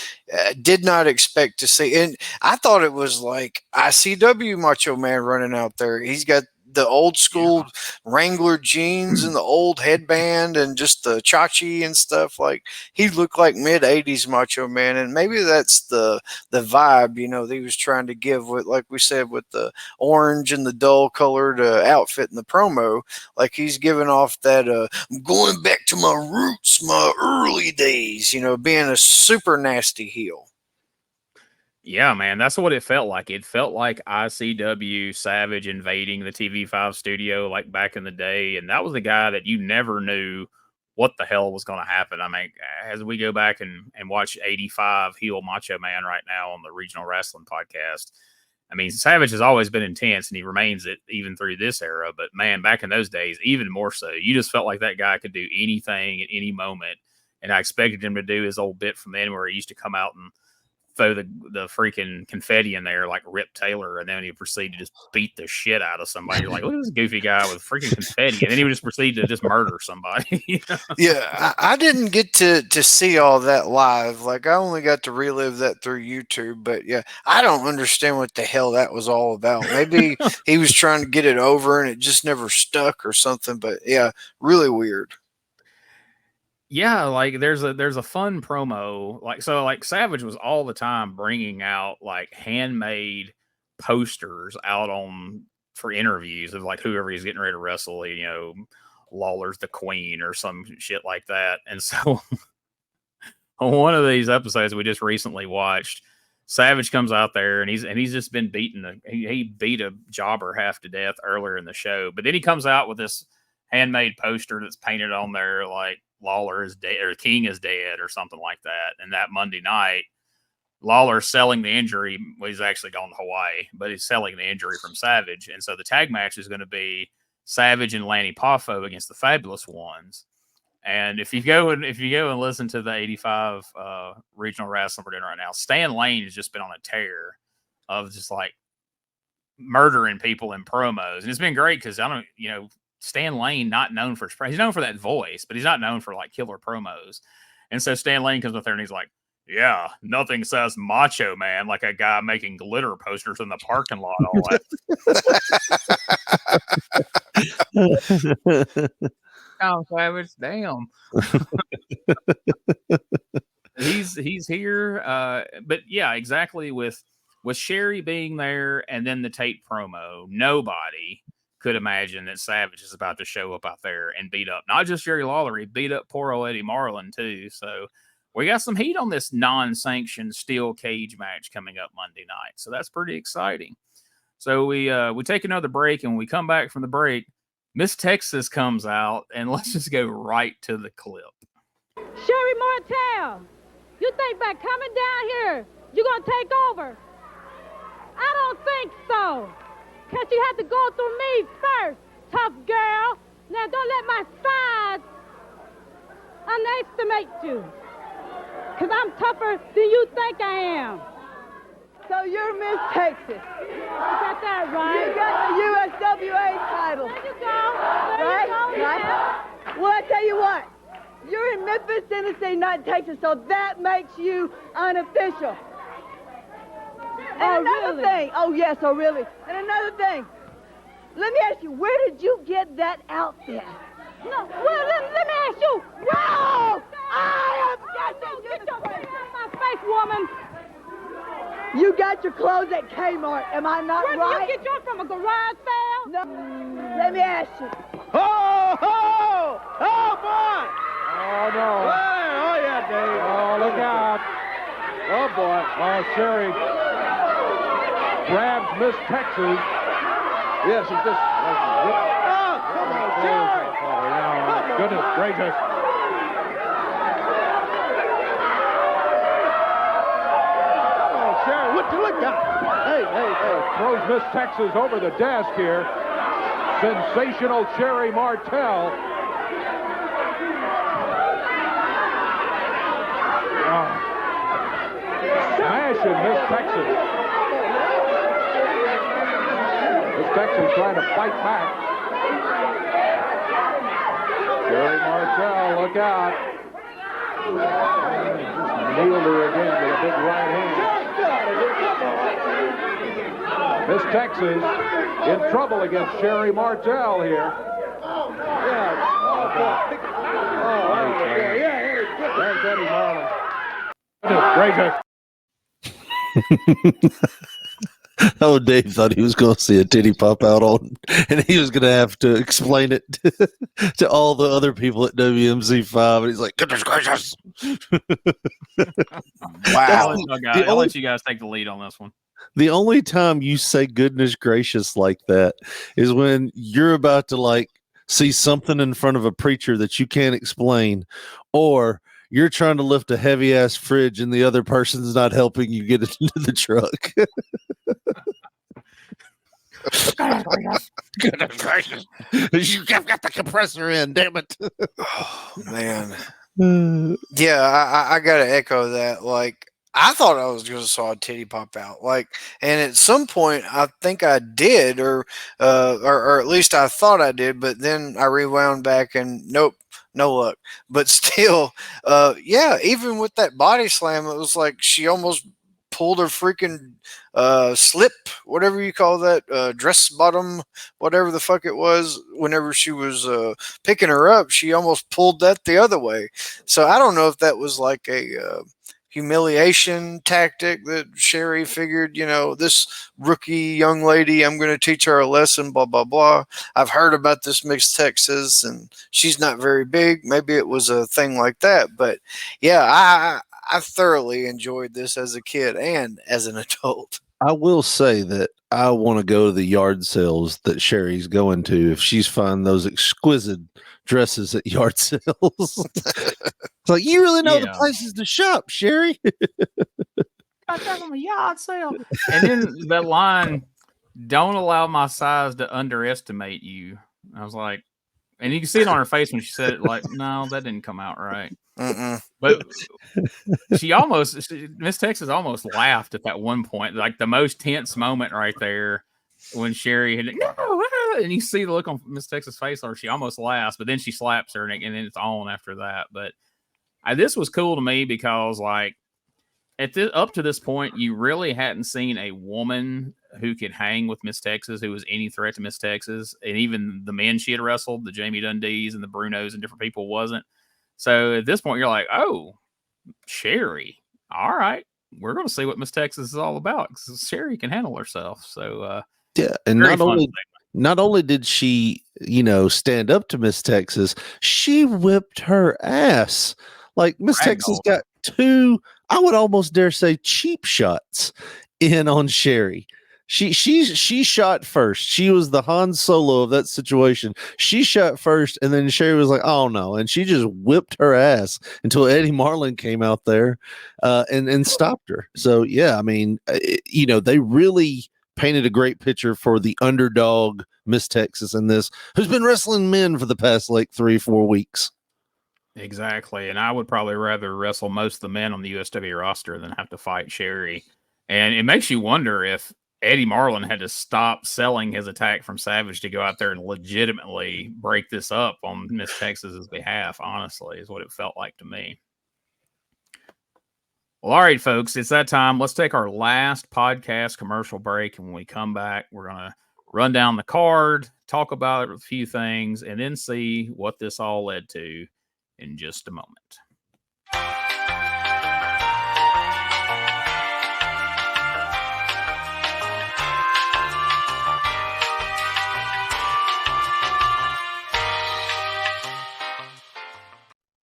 did not expect to see. And I thought it was like ICW Macho Man running out there. He's got the old school Wrangler jeans and the old headband and just the chachi and stuff. Like, he looked like mid-80s Macho Man, and maybe that's the vibe, that he was trying to give with, like we said, with the orange and the dull colored outfit in the promo. Like, he's giving off that I'm going back to my roots, my early days, being a super nasty heel. Yeah, man, that's what it felt like. It felt like ICW Savage invading the TV5 studio like back in the day. And that was a guy that you never knew what the hell was going to happen. I mean, as we go back and watch 85 heel Macho Man right now on the Regional Wrestling Podcast, I mean, Savage has always been intense, and he remains it even through this era. But, man, back in those days, even more so. You just felt like that guy could do anything at any moment. And I expected him to do his old bit from then where he used to come out and throw the freaking confetti in there like Rip Taylor, and then he proceed to just beat the shit out of somebody. You're like, look at this goofy guy with freaking confetti, and then he would just proceed to just murder somebody. You know? Yeah, I didn't get to see all that live. Like, I only got to relive that through YouTube. But yeah, I don't understand what the hell that was all about. Maybe he was trying to get it over and it just never stuck or something. But yeah, really weird. Yeah, like there's a fun promo. Like Savage was all the time bringing out like handmade posters out on for interviews of like whoever he's getting ready to wrestle, you know, Lawler's the Queen or some shit like that. And so on one of these episodes we just recently watched, Savage comes out there and he's just been beaten. He beat a jobber half to death earlier in the show, but then he comes out with this handmade poster that's painted on there like Lawler is dead or King is dead or something like that. And that Monday night, Lawler's selling the injury. Well, he's actually gone to Hawaii, but he's selling the injury from Savage. And so the tag match is going to be Savage and Lanny Poffo against the Fabulous Ones. And if you go and listen to the 85 regional wrestling we're doing right now, Stan Lane has just been on a tear of just like murdering people in promos. And it's been great because Stan Lane, not known for he's known for that voice, but he's not known for like killer promos. And so Stan Lane comes up there and he's like, yeah, nothing says Macho Man like a guy making glitter posters in the parking lot all that. Oh, Savage, damn. he's here. But yeah, exactly with Sherri being there and then the tape promo, nobody could imagine that Savage is about to show up out there and beat up not just Jerry Lawler, he beat up poor old Eddie Marlin too. So we got some heat on this non-sanctioned steel cage match coming up Monday night. So that's pretty exciting. So we take another break, and when we come back from the break, Miss Texas comes out, and let's just go right to the clip. Sherri Martel, you think by coming down here, you're going to take over? I don't think so. Because you have to go through me first, tough girl. Now, don't let my size underestimate you. Because I'm tougher than you think I am. So you're Miss Texas. You got that right. You got the USWA title. There you go. Right? Yeah. Well, I tell you what. You're in Memphis, Tennessee, not Texas, so that makes you unofficial. And another thing. Oh, yes, oh, really? And another thing. Let me ask you, where did you get that outfit? No, well, let me ask you. No! I am Get your face out of my face, woman. You got your clothes at Kmart, am I not right? Where did you get yours from, a garage sale? No. Let me ask you. Oh, oh, oh, boy! Oh, no. Oh, yeah, Dave. Oh, look out. Oh, boy. Oh, Sherri grabs Miss Texas. Yes, she just... Oh, come on, Sherri! Oh, goodness gracious. Oh, Sherri, what you look at? Hey. Throws Miss Texas over the desk here. Sensational Sherri Martel. Smashing Miss Texas. Miss Texas trying to fight back. Sherri Martel, look out. Just nailed her again with a big right hand. Miss Texas in trouble against Sherri Martel here. There's Eddie Marlin. Oh, Dave thought he was going to see a titty pop out on, and he was going to have to explain it to all the other people at WMC5, and he's like, goodness gracious. Wow. I'll let you guys take the lead on this one. The only time you say goodness gracious like that is when you're about to like see something in front of a preacher that you can't explain, or you're trying to lift a heavy ass fridge and the other person's not helping you get it into the truck. Goodness gracious. You've got the compressor in, damn it. Oh, man. Yeah, I got to echo that. Like, I thought I was going to saw a titty pop out, like, and at some point I think I did, or at least I thought I did, but then I rewound back and nope, no luck. But still, yeah, even with that body slam, it was like she almost pulled her freaking slip, whatever you call that, dress bottom, whatever the fuck it was. Whenever she was picking her up, she almost pulled that the other way. So I don't know if that was like a humiliation tactic that Sherri figured, this rookie young lady, I'm going to teach her a lesson, blah, blah, blah. I've heard about this Mixed Texas and she's not very big. Maybe it was a thing like that. But yeah, I thoroughly enjoyed this as a kid and as an adult. I will say that I want to go to the yard sales that Sherri's going to if she's finding those exquisite dresses at yard sales. It's like, you really know the places to shop, Sherri. Got that on the yard sale. And then that line, don't allow my size to underestimate you. I was like, and you can see it on her face when she said it, like, no, that didn't come out right. But Miss Texas almost laughed at that one point, like the most tense moment right there when Sherri had, and you see the look on Miss Texas' face, or she almost laughs, but then she slaps her, and then it's on after that. But this was cool to me because, like, up to this point, you really hadn't seen a woman who could hang with Miss Texas, who was any threat to Miss Texas, and even the men she had wrestled, the Jamie Dundees and the Brunos and different people, wasn't. So at this point, you're like, oh, Sherri, all right, we're going to see what Miss Texas is all about, because Sherri can handle herself. So yeah, and not only did she, stand up to Miss Texas, she whipped her ass. Like, Miss Texas got two, I would almost dare say, cheap shots in on Sherri. She shot first. She was the Han Solo of that situation. She shot first, and then Sherri was like, "Oh no!" and she just whipped her ass until Eddie Marlin came out there and stopped her. So yeah, I mean, they really painted a great picture for the underdog Miss Texas in this, who's been wrestling men for the past like 3-4 weeks. Exactly, and I would probably rather wrestle most of the men on the USWA roster than have to fight Sherri. And it makes you wonder if Eddie Marlin had to stop selling his attack from Savage to go out there and legitimately break this up on Miss Texas's behalf, honestly, is what it felt like to me. Well, all right, folks, it's that time. Let's take our last podcast commercial break. And when we come back, we're going to run down the card, talk about a few things, and then see what this all led to in just a moment.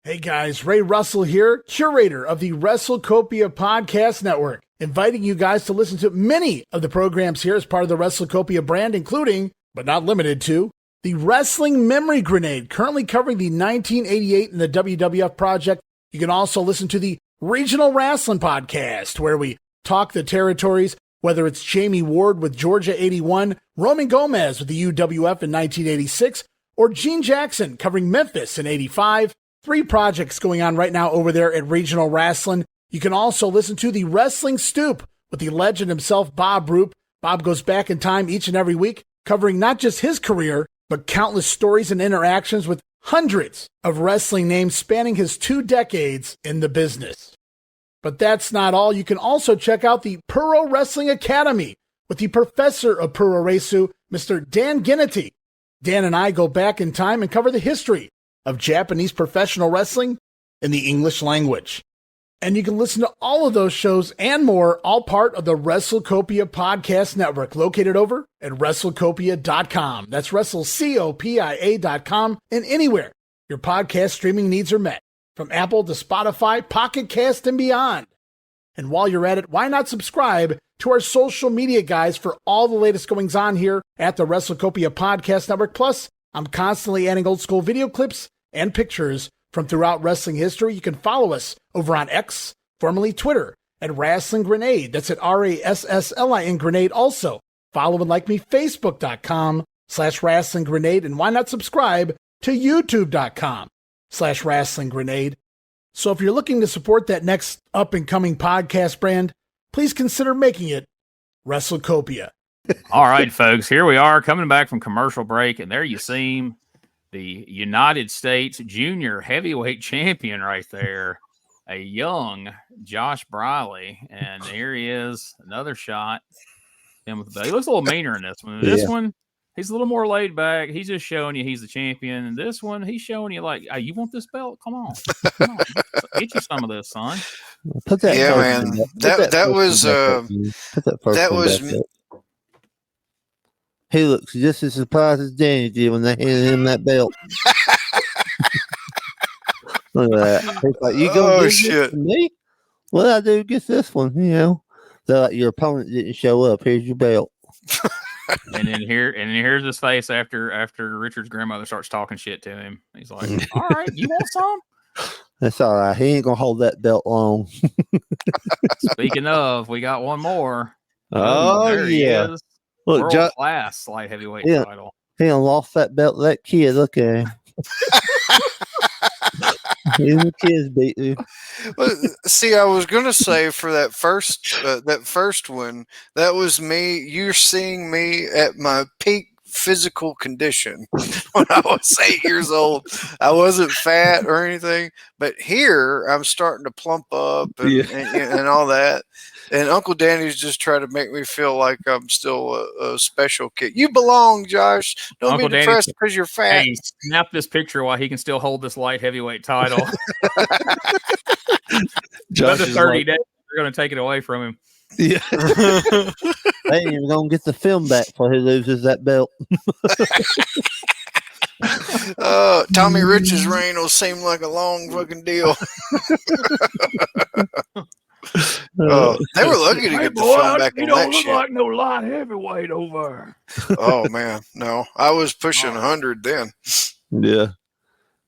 Hey guys, Ray Russell here, curator of the WrestleCopia Podcast Network, inviting you guys to listen to many of the programs here as part of the WrestleCopia brand, including, but not limited to, the Wrestling Memory Grenade, currently covering the 1988 and the WWF project. You can also listen to the Regional Wrestling Podcast, where we talk the territories, whether it's Jamie Ward with Georgia 81, Roman Gomez with the UWF in 1986, or Gene Jackson covering Memphis in 85. 3 projects going on right now over there at Regional Wrestling. You can also listen to the Wrestling Stoop with the legend himself, Bob Roop. Bob goes back in time each and every week, covering not just his career, but countless stories and interactions with hundreds of wrestling names spanning his 2 decades in the business. But that's not all. You can also check out the Puro Wrestling Academy with the professor of Puro Resu, Mr. Dan Ginnity. Dan and I go back in time and cover the history of Japanese professional wrestling in the English language. And you can listen to all of those shows and more, all part of the WrestleCopia Podcast Network, located over at WrestleCopia.com. That's WrestleCopia.com, and anywhere your podcast streaming needs are met, from Apple to Spotify, Pocket Cast, and beyond. And while you're at it, why not subscribe to our social media guys for all the latest goings on here at the WrestleCopia Podcast Network. Plus, I'm constantly adding old school video clips and pictures from throughout wrestling history. You can follow us over on X, formerly Twitter, at Wrestling Grenade. That's at RASSLIN Grenade. Also, follow and like me, Facebook.com/Wrestling Grenade. And why not subscribe to YouTube.com/Wrestling Grenade? So if you're looking to support that next up-and-coming podcast brand, please consider making it WrestleCopia. All right, folks, here we are coming back from commercial break, and there you see him, the United States Junior Heavyweight Champion right there, a young Josh Briley. And here he is, another shot. Him with the belt. He looks a little meaner in this one. This one, he's a little more laid back. He's just showing you he's the champion. And this one, he's showing you like, hey, you want this belt? Come on. Get you some of this, son. Put that. Yeah, man. That was. He looks just as surprised as Danny did when they handed him that belt. Look at that. He's like, you go this to me? What I do? Get this one, you know. So like, your opponent didn't show up. Here's your belt. And then here's his face after Richard's grandmother starts talking shit to him. He's like, all right, you want some? That's all right. He ain't gonna hold that belt long. Speaking of, we got one more. Oh yeah. Look, world class light heavyweight title. He done lost that belt to that kid. Look at him. Even the kids beat you. Well, see, I was gonna say for that first one, that was me. You're seeing me at my peak physical condition when I was 8 years old. I wasn't fat or anything, but here I'm starting to plump up and all that. And Uncle Danny's just trying to make me feel like I'm still a special kid. You belong, Josh. Don't Uncle be depressed because you're fat. Hey, snap this picture while he can still hold this light heavyweight title. Another 30 days, they're going to take it away from him. Yeah. They ain't even going to get the film back before he loses that belt. Tommy Rich's reign will seem like a long fucking deal. They were lucky to get the film back on that shit. Like no light heavyweight over. Oh man, no, I was pushing 100 then. Yeah,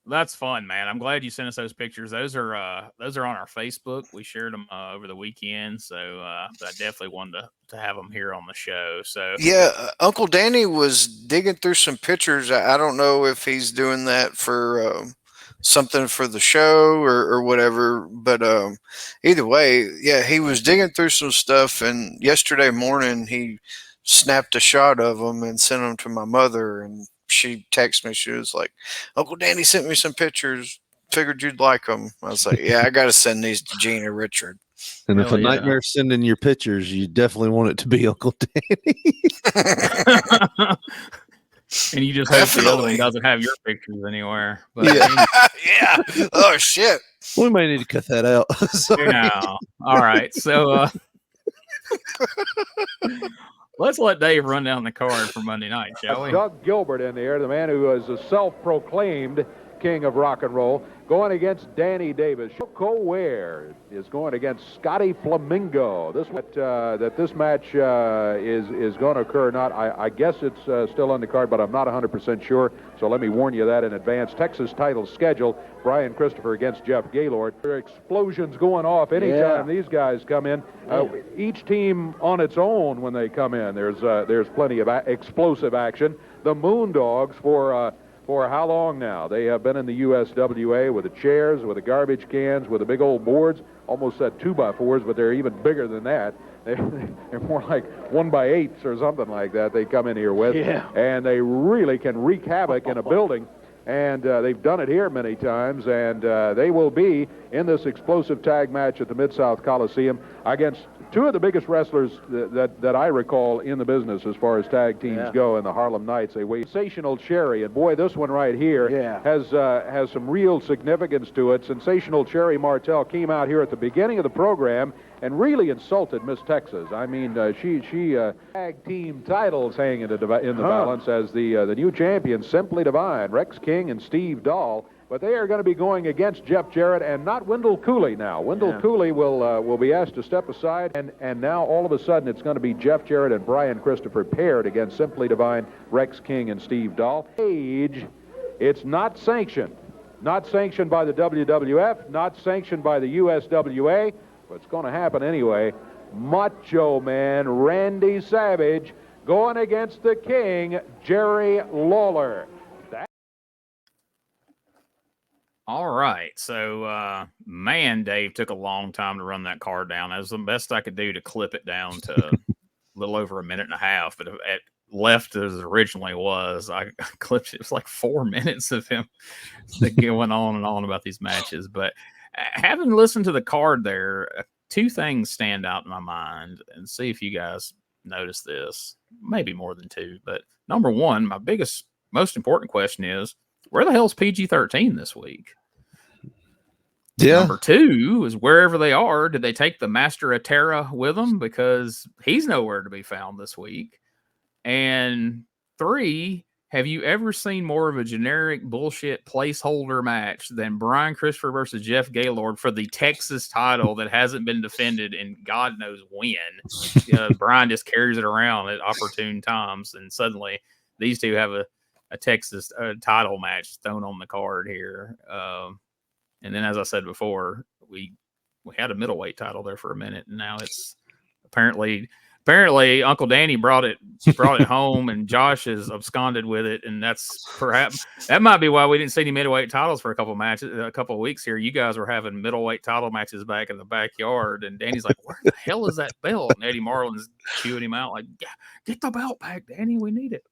that's fun, man. I'm glad you sent us those pictures. Those are on our Facebook. We shared them over the weekend, so I definitely wanted to have them here on the show. So yeah, Uncle Danny was digging through some pictures. I don't know if he's doing that for something for the show or whatever, but either way, yeah, he was digging through some stuff, and yesterday morning he snapped a shot of them and sent them to my mother, and she texted me. She was like, Uncle Danny sent me some pictures, figured you'd like them. I was like, yeah, I gotta send these to Gina Richard. And if a nightmare's sending your pictures, you definitely want it to be Uncle Danny. And you just hope the other one doesn't have your pictures anywhere. But yeah. Oh shit. We may need to cut that out. No. All right. So let's let Dave run down the card for Monday night, shall we? Doug Gilbert in the air, the man who is a self-proclaimed king of rock and roll, going against Danny Davis. Shoko Ware is going against Scotty Flamingo. This match is going to occur. I guess it's still on the card, but I'm not 100% sure. So let me warn you that in advance. Texas title schedule: Brian Christopher against Jeff Gaylord. There are explosions going off anytime these guys come in. Each team on its own when they come in. There's plenty of explosive action. The Moondogs for how long now? They have been in the USWA with the chairs, with the garbage cans, with the big old boards. Almost said 2x4s, but they're even bigger than that. They're more like 1x8s or something like that they come in here with. Yeah. And they really can wreak havoc in a building. And they've done it here many times. And they will be in this explosive tag match at the Mid-South Coliseum against two of the biggest wrestlers that I recall in the business as far as tag teams go, in the Harlem Knights. Sensational Sherri, and boy, this one right here has some real significance to it. Sensational Sherri Martel came out here at the beginning of the program and really insulted Miss Texas. I mean, she tag team titles hanging in the balance as the new champions, Simply Divine, Rex King and Steve Dahl. But they are going to be going against Jeff Jarrett and not Wendell Cooley now. Wendell Cooley will be asked to step aside, and now all of a sudden it's going to be Jeff Jarrett and Brian Christopher paired against Simply Divine, Rex King, and Steve Dahl. Age, it's not sanctioned. Not sanctioned by the WWF, not sanctioned by the USWA, but it's going to happen anyway. Macho Man Randy Savage going against the King, Jerry Lawler. All right. So, man, Dave took a long time to run that card down. That was the best I could do to clip it down to a little over a minute and a half. But at left as it originally was, I clipped it. It was like 4 minutes of him going on and on about these matches. But having listened to the card there, two things stand out in my mind, and see if you guys notice this. Maybe more than two. But number one, my biggest, most important question is, where the hell's PG-13 this week? Yeah. Number two is, wherever they are, did they take the Master of Terra with them? Because he's nowhere to be found this week. And three, have you ever seen more of a generic bullshit placeholder match than Brian Christopher versus Jeff Gaylord for the Texas title that hasn't been defended in God knows when? Brian just carries it around at opportune times, and suddenly these two have a Texas title match thrown on the card here. And then, as I said before, we had a middleweight title there for a minute, and now it's apparently Uncle Danny brought it home, and Josh is absconded with it, and that might be why we didn't see any middleweight titles for a couple of weeks here. You guys were having middleweight title matches back in the backyard, and Danny's like, "Where the hell is that belt?" And Eddie Marlin's chewing him out like, "Get the belt back, Danny. We need it."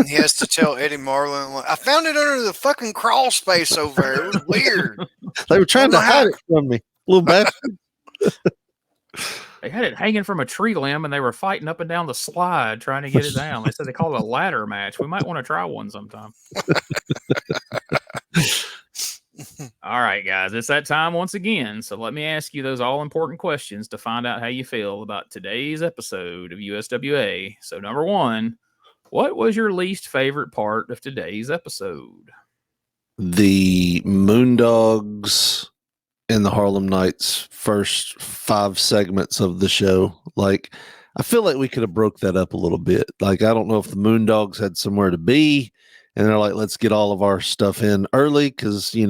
He has to tell Eddie Marlin, I found it under the fucking crawl space over there. It was weird. They were trying to hide it from me, little bastard. They had it hanging from a tree limb, and they were fighting up and down the slide trying to get it down. They said they called it a ladder match. We might want to try one sometime. All right, guys, it's that time once again. So let me ask you those all-important questions to find out how you feel about today's episode of USWA. So number one, what was your least favorite part of today's episode? The Moondogs and the Harlem Knights first 5 segments of the show. Like, I feel like we could have broke that up a little bit. Like, I don't know if the Moondogs had somewhere to be, and they're like, let's get all of our stuff in early because, we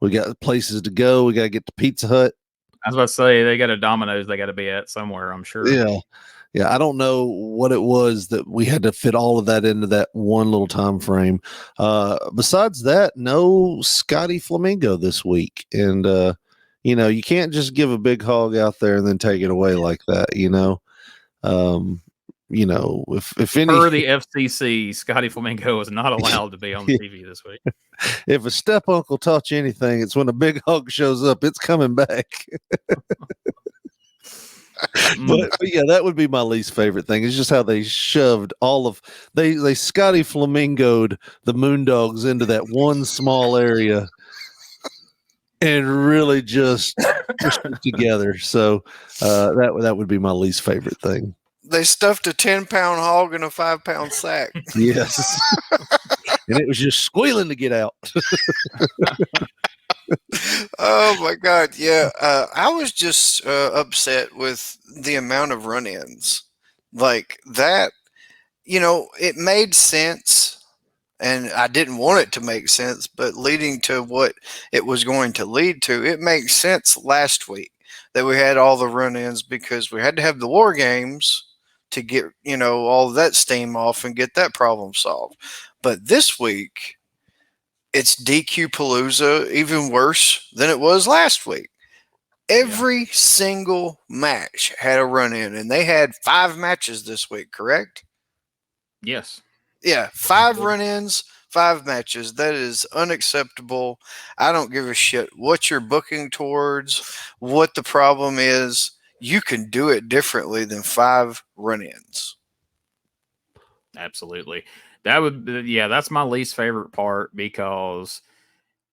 got places to go. We got to get to Pizza Hut. I was about to say, they got a Domino's they got to be at somewhere, I'm sure. Yeah, I don't know what it was that we had to fit all of that into that one little time frame. Besides that, no Scotty Flamingo this week. And, you can't just give a big hog out there and then take it away like that, if any... Per the FCC, Scotty Flamingo is not allowed to be on TV this week. If a step uncle taught you anything, it's when a big hog shows up, it's coming back. But yeah, that would be my least favorite thing. It's just how they shoved they Scotty Flamingoed the Moondogs into that one small area and really just pushed it together. So that would be my least favorite thing. They stuffed a 10-pound hog in a 5-pound sack. Yes. And it was just squealing to get out. Oh my God. Yeah. I was just upset with the amount of run-ins like that. It made sense, and I didn't want it to make sense, but leading to what it was going to lead to, it makes sense last week that we had all the run-ins because we had to have the war games to get, all that steam off and get that problem solved. But this week, it's DQ Palooza, even worse than it was last week. Every single match had a run-in, and they had 5 matches this week, correct? Yes. Yeah, 5 run-ins, 5 matches. That is unacceptable. I don't give a shit what you're booking towards, what the problem is. You can do it differently than 5 run-ins. Absolutely. That's my least favorite part because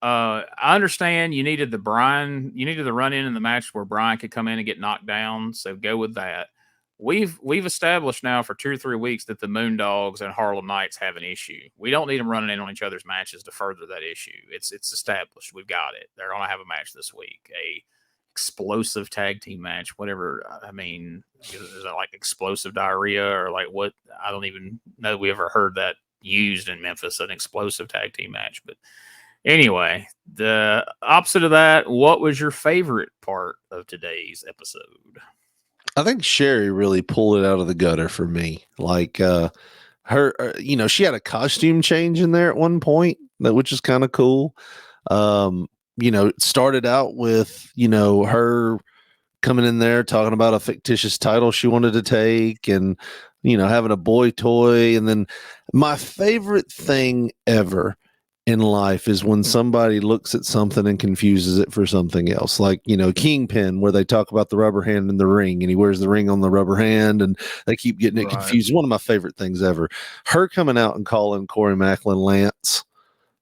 I understand you needed the run in the match where Brian could come in and get knocked down. So go with that. We've established now for 2 or 3 weeks that the Moondogs and Harlem Knights have an issue. We don't need them running in on each other's matches to further that issue. It's established. We've got it. They're going to have a match this week. A explosive tag team match, whatever. I mean, is that like explosive diarrhea or like what? I don't even know we ever heard that used in Memphis, an explosive tag team match. But anyway, the opposite of that, what was your favorite part of today's episode? I think Sherri really pulled it out of the gutter for me. Like her, she had a costume change in there at one point, which is kind of cool. It started out with, her coming in there talking about a fictitious title she wanted to take and, having a boy toy. And then my favorite thing ever in life is when somebody looks at something and confuses it for something else, like, Kingpin, where they talk about the rubber hand in the ring and he wears the ring on the rubber hand and they keep getting it confused. One of my favorite things ever. Her coming out and calling Corey Macklin Lance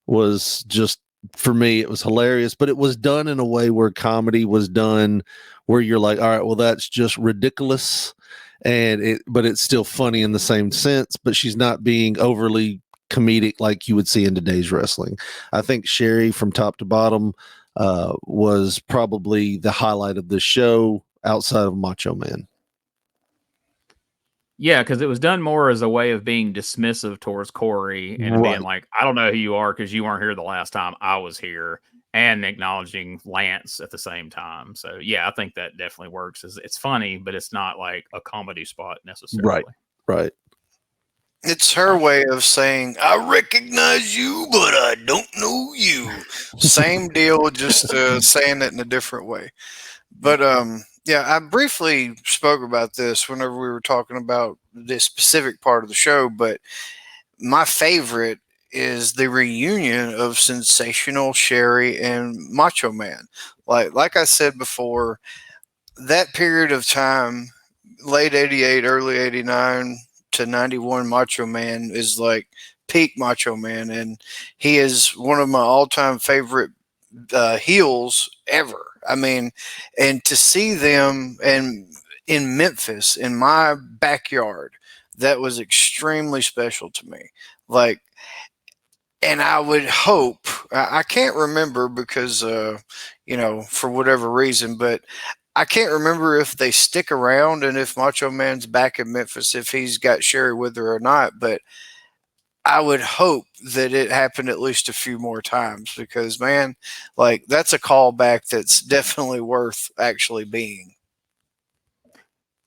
was just, for me, it was hilarious, but it was done in a way where comedy was done where you're like, all right, well, that's just ridiculous. But it's still funny in the same sense, but she's not being overly comedic like you would see in today's wrestling. I think Sherri from top to bottom was probably the highlight of the show outside of Macho Man. Yeah, because it was done more as a way of being dismissive towards Corey and being like, I don't know who you are because you weren't here the last time I was here, and acknowledging Lance at the same time. So, yeah, I think that definitely works. It's funny, but it's not like a comedy spot necessarily. Right. It's her way of saying, I recognize you, but I don't know you. Same deal, just saying it in a different way. But, yeah, I briefly spoke about this whenever we were talking about this specific part of the show, but my favorite is the reunion of Sensational Sherri and Macho Man. Like I said before, that period of time, late 88, early 89 to 91, Macho Man is like peak Macho Man, and he is one of my all-time favorite heels ever. I mean, and to see them in Memphis, in my backyard, that was extremely special to me. Like, and I would hope, I can't remember because, for whatever reason, but I can't remember if they stick around and if Macho Man's back in Memphis, if he's got Sherri with her or not. But I would hope that it happened at least a few more times because, man, like, that's a callback that's definitely worth actually being.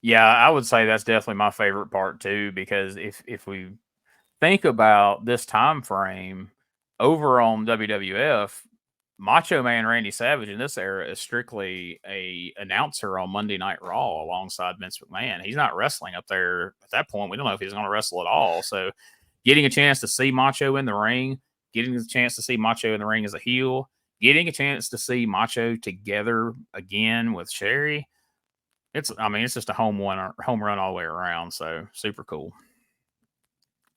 Yeah, I would say that's definitely my favorite part too, because if we think about this time frame over on WWF, Macho Man Randy Savage in this era is strictly a announcer on Monday Night Raw alongside Vince McMahon. He's not wrestling up there at that point. We don't know if he's going to wrestle at all. So getting a chance to see Macho in the ring, getting a chance to see Macho in the ring as a heel, getting a chance to see Macho together again with Sherri, it's just a home run all the way around. So super cool.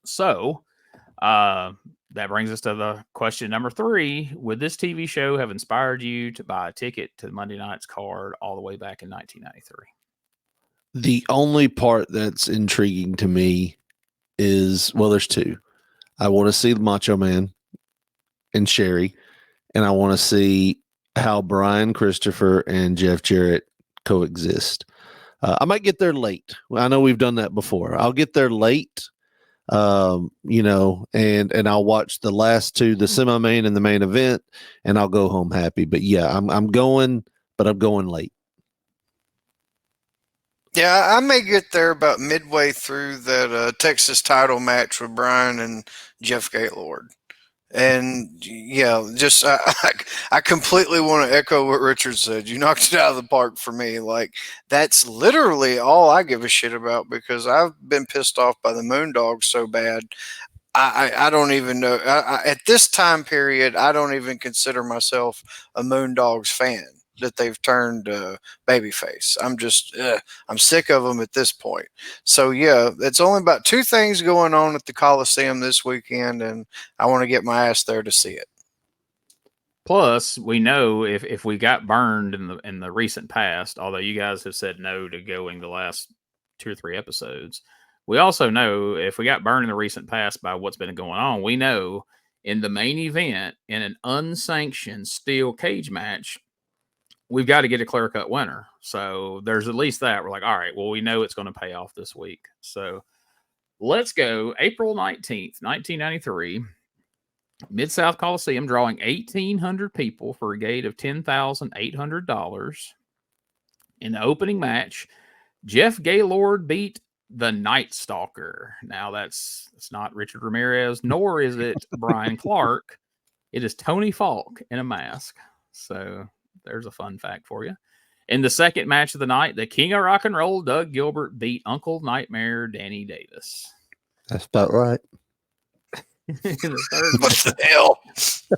So that brings us to the question number 3. Would this TV show have inspired you to buy a ticket to the Monday Night's card all the way back in 1993? The only part that's intriguing to me is, well, there's 2. I want to see the Macho Man and Sherri, and I want to see how Brian Christopher and Jeff Jarrett coexist. I might get there late. I know we've done that before. I'll get there late, and I'll watch the last 2, the semi-main and the main event, and I'll go home happy. But yeah, I'm going late. Yeah, I may get there about midway through that Texas title match with Brian and Jeff Gaylord. And yeah, just I completely want to echo what Richard said. You knocked it out of the park for me. Like, that's literally all I give a shit about because I've been pissed off by the Moondogs so bad. I don't even know. At this time period, I don't even consider myself a Moondogs fan that they've turned babyface. I'm sick of them at this point. So yeah, it's only about 2 things going on at the Coliseum this weekend, and I want to get my ass there to see it. Plus, we know if we got burned in the recent past, although you guys have said no to going the last 2 or 3 episodes, we also know if we got burned in the recent past by what's been going on, we know in the main event in an unsanctioned steel cage match, we've got to get a clear-cut winner. So there's at least that. We're like, all right, well, we know it's going to pay off this week. So let's go April 19th, 1993, Mid-South Coliseum, drawing 1,800 people for a gate of $10,800. In the opening match, Jeff Gaylord beat the Night Stalker. Now, it's not Richard Ramirez, nor is it Brian Clark. It is Tony Falk in a mask. So there's a fun fact for you. In the second match of the night, the King of Rock and Roll, Doug Gilbert, beat Uncle Nightmare Danny Davis. That's about right. In the third What match, the hell?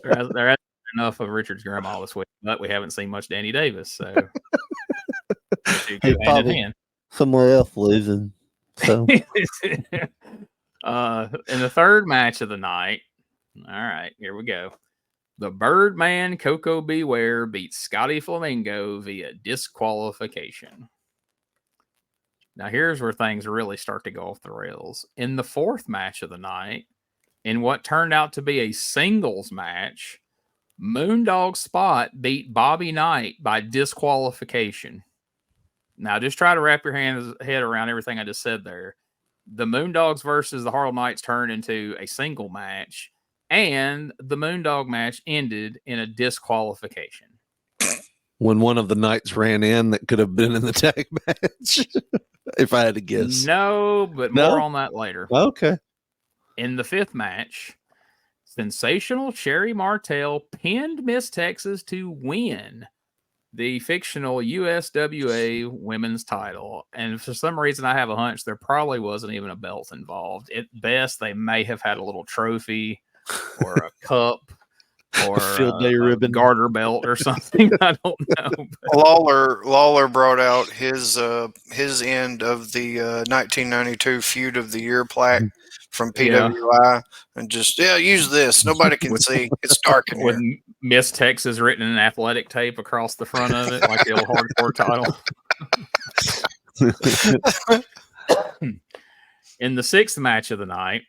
there hasn't been enough of Richard's grandma this week, but we haven't seen much Danny Davis. So two go hand in hand. Somewhere else losing. So In the third match of the night, all right, here we go. The Birdman Coco Beware beats Scotty Flamingo via disqualification. Now, here's where things really start to go off the rails. In the fourth match of the night, in what turned out to be a singles match, Moondog Spot beat Bobby Knight by disqualification. Now, just try to wrap your head around everything I just said there. The Moondogs versus the Harlem Knights turned into a single match, and the Moondog match ended in a disqualification. when one of the Knights ran in that could have been in the tag match, if I had to guess. No, but more on that later. Okay. In the fifth match, Sensational Sherri Martel pinned Miss Texas to win the fictional USWA women's title. And for some reason, I have a hunch there probably wasn't even a belt involved. At best, they may have had a little trophy or a cup or a field day ribbon, garter belt or something. I don't know. Lawler brought out his end of the 1992 Feud of the Year plaque from PWI and just use this. Nobody can see. It's dark in with here. Miss Texas written in athletic tape across the front of it, like the old hardcore title. In the sixth match of the night,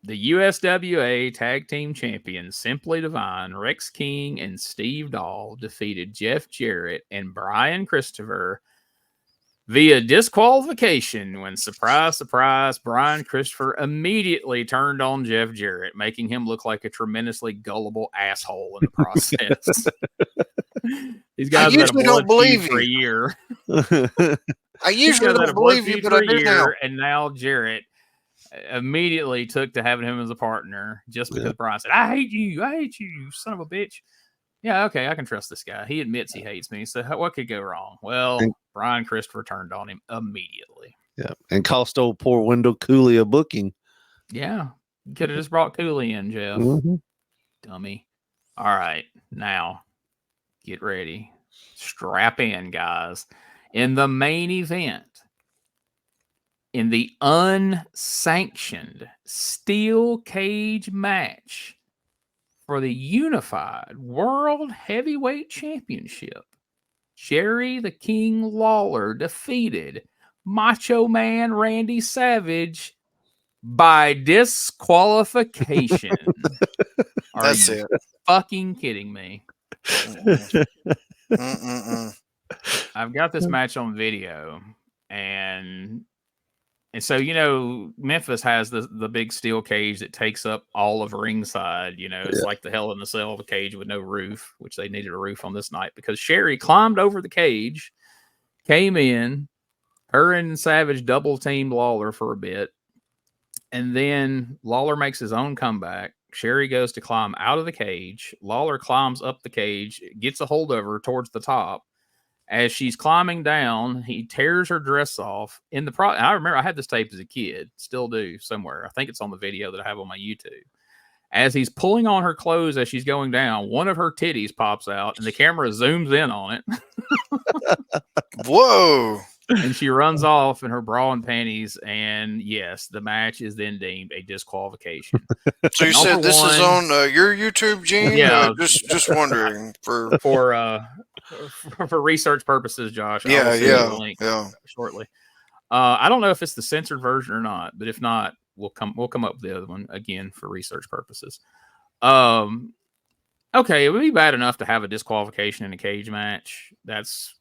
the USWA Tag Team Champions Simply Divine, Rex King, and Steve Dahl defeated Jeff Jarrett and Brian Christopher via disqualification when, surprise, surprise, Brian Christopher immediately turned on Jeff Jarrett, making him look like a tremendously gullible asshole in the process. These guys have had a blood feud for a year. I usually don't believe you, but I do now. And now Jarrett immediately took to having him as a partner just because Brian said, I hate you, you son of a bitch. Yeah, okay, I can trust this guy. He admits he hates me, so what could go wrong? Well, Brian Christopher turned on him immediately. Yeah, and cost old poor Wendell Cooley a booking. Yeah, could have just brought Cooley in, Jeff. Dummy. All right, now get ready. Strap in, guys. In the main event, in the unsanctioned steel cage match for the Unified World Heavyweight Championship, Jerry the King Lawler defeated Macho Man Randy Savage by disqualification. Are you fucking kidding me? I've got this match on video, and so, you know, Memphis has the big steel cage that takes up all of ringside. You know, it's like the Hell in the Cell of a cage with no roof, which they needed a roof on this night because Sherri climbed over the cage, came in, her and Savage double teamed Lawler for a bit, and then Lawler makes his own comeback. Sherri goes to climb out of the cage. Lawler climbs up the cage, gets a hold of her towards the top. As she's climbing down, he tears her dress off. I remember I had this tape as a kid, still do somewhere. I think it's on the video that I have on my YouTube. As he's pulling on her clothes as she's going down, one of her titties pops out, and the camera zooms in on it. Whoa! And she runs off in her bra and panties, and yes, the match is then deemed a disqualification. So you said this is on your YouTube, Gene? Yeah, just wondering for research purposes, Josh. Yeah, shortly. I don't know if it's the censored version or not, but if not, we'll come up with the other one again for research purposes. Okay, it would be bad enough to have a disqualification in a cage match. That's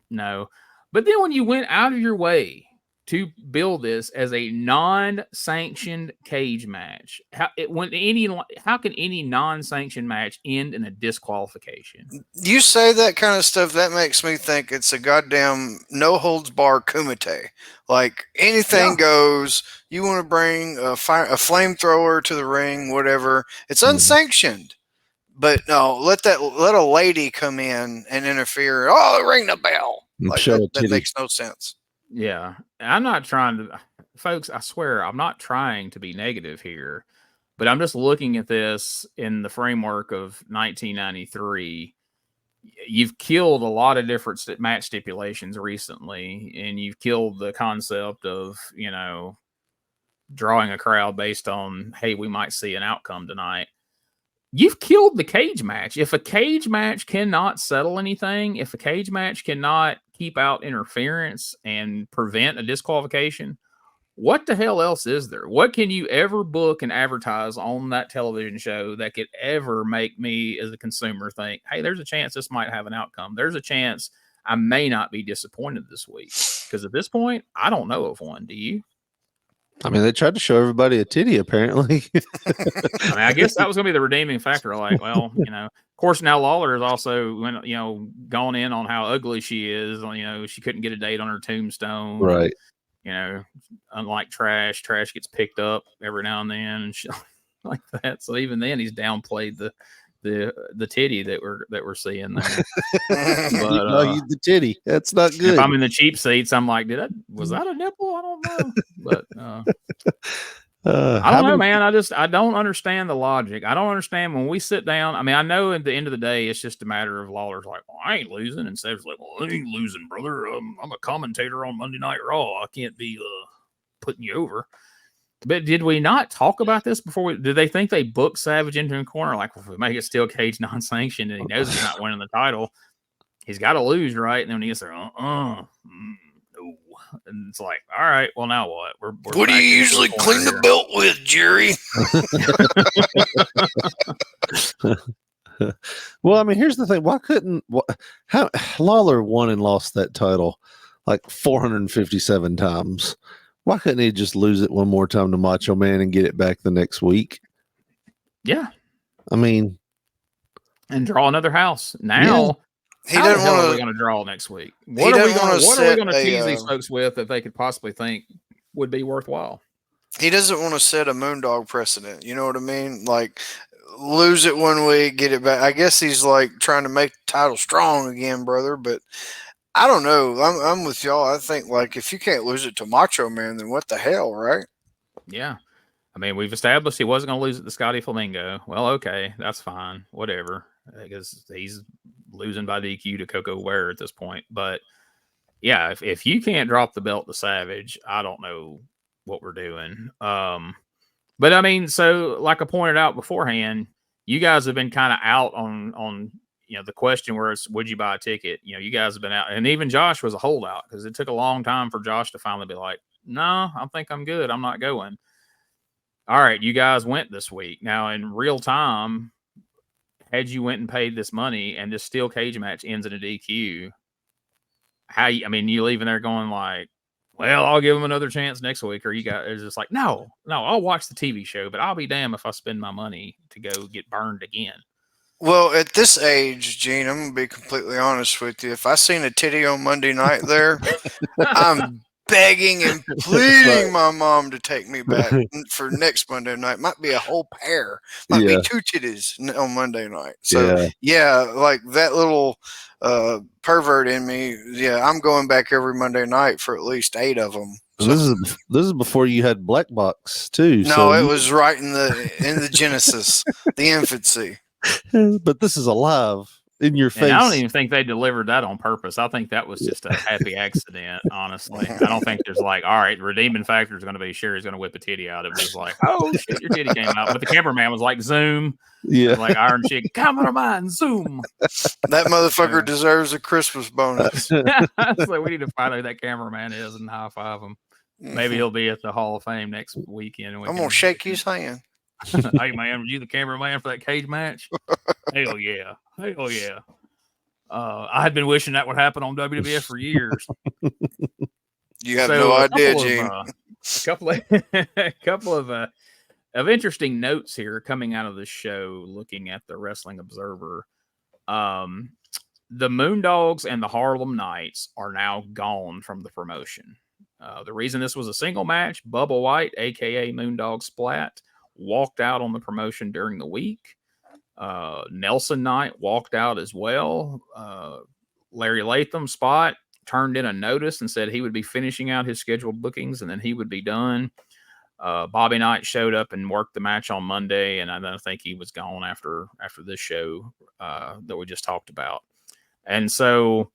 no. But then when you went out of your way to build this as a non-sanctioned cage match, how can any non-sanctioned match end in a disqualification? You say that kind of stuff, that makes me think it's a goddamn no-holds-bar kumite. Like, anything goes. You want to bring a flamethrower to the ring, whatever. It's unsanctioned. But no, let a lady come in and interfere. Oh, ring the bell. Like that makes no sense. Yeah. I'm not trying to, folks, I swear, I'm not trying to be negative here, but I'm just looking at this in the framework of 1993. You've killed a lot of different match stipulations recently, and you've killed the concept of, drawing a crowd based on, hey, we might see an outcome tonight. You've killed the cage match. If a cage match cannot settle anything, if a cage match cannot keep out interference and prevent a disqualification, what the hell else is there? What can you ever book and advertise on that television show that could ever make me as a consumer think, hey, there's a chance this might have an outcome. There's a chance I may not be disappointed this week. Because at this point, I don't know of one. Do you? I mean, they tried to show everybody a titty, apparently. I guess that was going to be the redeeming factor. Like, well, of course, now Lawler has also, gone in on how ugly she is. She couldn't get a date on her tombstone. Right. Unlike trash gets picked up every now and then and shit like that. So even then, he's downplayed the titty that we're seeing there. But, the titty. That's not good. If I'm in the cheap seats, I'm like, was that a nipple? I don't know. But I don't know, man. I don't understand the logic. I don't understand when we sit down. I mean, I know at the end of the day, it's just a matter of Lawler's like, well, I ain't losing. And Seb's like, well, I ain't losing, brother. I'm a commentator on Monday Night Raw. I can't be putting you over. But did we not talk about this before? Did they think they booked Savage into a corner? Like, if we make it steel cage non-sanctioned and he knows he's not winning the title, he's got to lose, right? And then he gets there, no. And it's like, all right, well, now what? We're what do you usually clean the belt with, Jerry? Well, I mean, here's the thing. Why couldn't Lawler won and lost that title like 457 times? Why couldn't he just lose it one more time to Macho Man and get it back the next week? Yeah. I mean, and draw another house. Now, he doesn't want to. Are we going to draw next week? What are we going to tease these folks with that they could possibly think would be worthwhile? He doesn't want to set a Moondog precedent. You know what I mean? Like, lose it one week, get it back. I guess he's like trying to make the title strong again, brother. But I don't know. I'm with y'all. I think like if you can't lose it to Macho Man, then what the hell, right? Yeah. I mean, we've established he wasn't going to lose it to Scotty Flamingo. Well, okay, that's fine. Whatever. Because he's losing by DQ to Coco Ware at this point. But yeah, if you can't drop the belt to Savage, I don't know what we're doing. But I mean, so like I pointed out beforehand, you guys have been kind of out on the question where it's would you buy a ticket? You guys have been out, and even Josh was a holdout because it took a long time for Josh to finally be like, no, I think I'm good. I'm not going. All right, you guys went this week. Now in real time, had you went and paid this money and this steel cage match ends in a DQ, you leaving there going like, well, I'll give them another chance next week. Or you guys are just like, no, I'll watch the TV show, but I'll be damned if I spend my money to go get burned again. Well, at this age, Gene, I'm going to be completely honest with you. If I seen a titty on Monday night there, I'm begging and pleading my mom to take me back for next Monday night. Might be a whole pair. Might be two titties on Monday night. So, yeah, like that little pervert in me, I'm going back every Monday night for at least 8 of them. So, this is before you had Black Box, too. No, it was right in the genesis, the infancy. But this is alive in your face. And I don't even think they delivered that on purpose. I think that was just a happy accident, honestly. I don't think there's like, all right, the redeeming factor is going to be Sherry's going to whip a titty out. It was like, oh, shit, your titty came out. But the cameraman was like, zoom. Yeah. Like Iron Chick, cameraman, zoom. That motherfucker deserves a Christmas bonus. So we need to find out who that cameraman is and high five him. Maybe he'll be at the Hall of Fame next weekend. I'm going to shake his hand. Hey, man, were you the cameraman for that cage match? Hell yeah. Hell yeah. I had been wishing that would happen on WWF for years. You have no idea, Gene. A couple of interesting notes here coming out of the show, looking at the Wrestling Observer. The Moondogs and the Harlem Knights are now gone from the promotion. The reason this was a single match, Bubba White, a.k.a. Moondog Splat, walked out on the promotion during the week. Nelson Knight walked out as well. Larry Latham's spot turned in a notice and said he would be finishing out his scheduled bookings and then he would be done. Bobby Knight showed up and worked the match on Monday, and I don't think he was gone after this show that we just talked about. And so,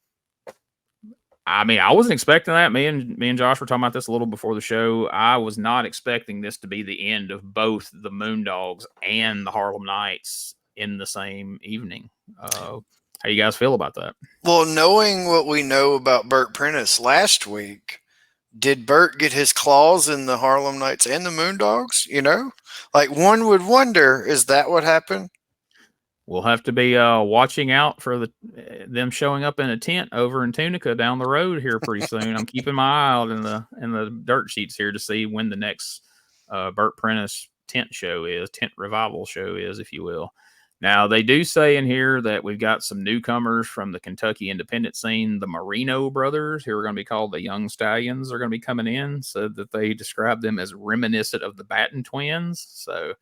I mean, I wasn't expecting that. Me and Josh were talking about this a little before the show. I was not expecting this to be the end of both the Moondogs and the Harlem Knights in the same evening. How you guys feel about that? Well, knowing what we know about Bert Prentice last week, did Bert get his claws in the Harlem Knights and the Moondogs? You know, like one would wonder, is that what happened? We'll have to be watching out for them showing up in a tent over in Tunica down the road here pretty soon. I'm keeping my eye out in the dirt sheets here to see when the next Bert Prentice tent revival show is, if you will. Now, they do say in here that we've got some newcomers from the Kentucky independent scene, the Marino brothers, who are going to be called the Young Stallions, are going to be coming in, so that they describe them as reminiscent of the Batten twins. So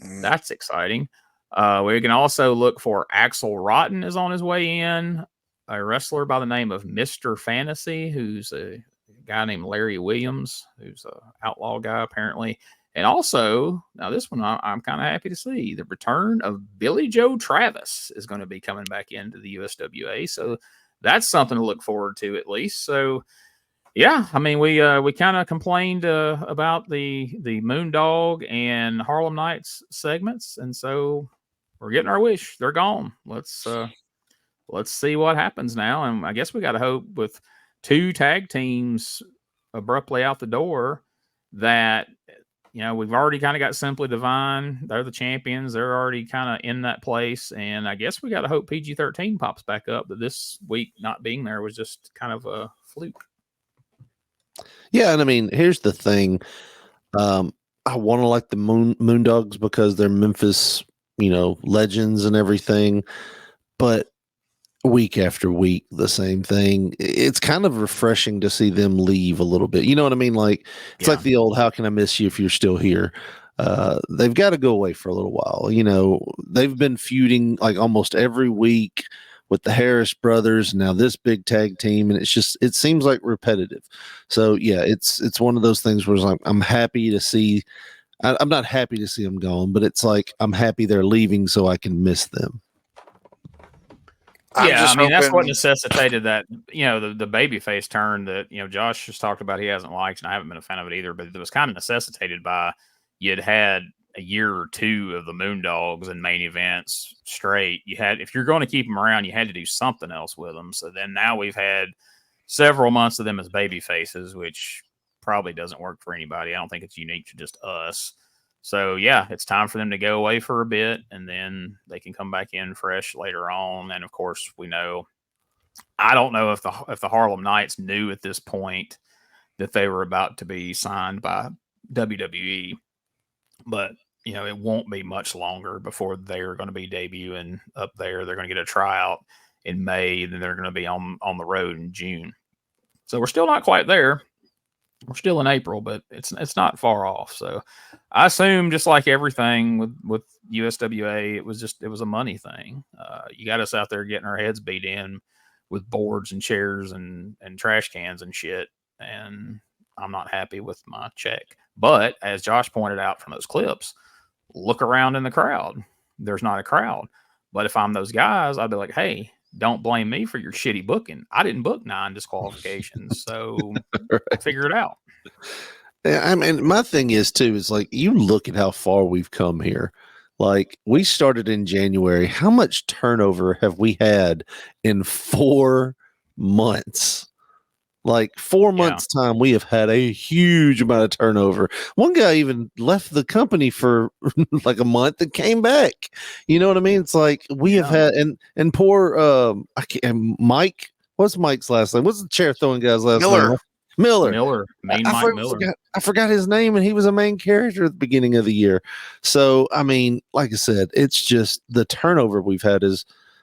that's exciting. We can also look for Axel Rotten is on his way in, a wrestler by the name of Mr. Fantasy, who's a guy named Larry Williams, who's an outlaw guy apparently. And also, now this one I'm kind of happy to see, the return of Billy Joe Travis is going to be coming back into the USWA. So that's something to look forward to at least. So yeah, I mean, we kind of complained about the Moondog and Harlem Knights segments, and so we're getting our wish. They're gone. Let's see what happens now. And I guess we got to hope with 2 tag teams abruptly out the door that, you know, we've already kind of got Simply Divine. They're the champions. They're already kind of in that place. And I guess we got to hope PG-13 pops back up, that this week not being there was just kind of a fluke. Yeah, and I mean, here's the thing. I want to like the Moondogs because they're Memphis, you know, legends and everything. But week after week, the same thing. It's kind of refreshing to see them leave a little bit. You know what I mean? Like, it's like the old, how can I miss you if you're still here? They've got to go away for a little while. You know, they've been feuding like almost every week with the Harris brothers, now this big tag team, and it seems like repetitive. So yeah, it's one of those things where it's like, I'm happy to see, I'm not happy to see them gone, but it's like, I'm happy they're leaving so I can miss them. Yeah, I mean, that's what necessitated that, you know, the babyface turn that, you know, Josh just talked about he hasn't liked, and I haven't been a fan of it either, but it was kind of necessitated by you'd had a year or 2 of the Moondogs and main events straight. You had, if you're going to keep them around, you had to do something else with them. So then now we've had several months of them as baby faces, which probably doesn't work for anybody. I don't think it's unique to just us. So yeah, it's time for them to go away for a bit, and then they can come back in fresh later on. And of course, we know, I don't know if the Harlem Knights knew at this point that they were about to be signed by WWE, but you know, it won't be much longer before they're going to be debuting up there. They're going to get a tryout in May, and then they're going to be on the road in June. So we're still not quite there. We're still in April, but it's not far off. So I assume, just like everything with USWA, it was a money thing. You got us out there getting our heads beat in with boards and chairs and trash cans and shit, and I'm not happy with my check. But as Josh pointed out from those clips, look around in the crowd. There's not a crowd. But if I'm those guys, I'd be like, hey, don't blame me for your shitty booking. I didn't book 9 disqualifications, so figure it out. I mean, my thing is too, is like, you look at how far we've come here. Like, we started in January. How much turnover have we had in 4 months? Like 4 months time, we have had a huge amount of turnover. One guy even left the company for like a month and came back. You know what I mean? It's like we have had, and poor Mike. What's Mike's last name? What's the chair throwing guy's last name? Miller. I forgot his name, and he was a main character at the beginning of the year. So I mean, like I said, it's just the turnover we've had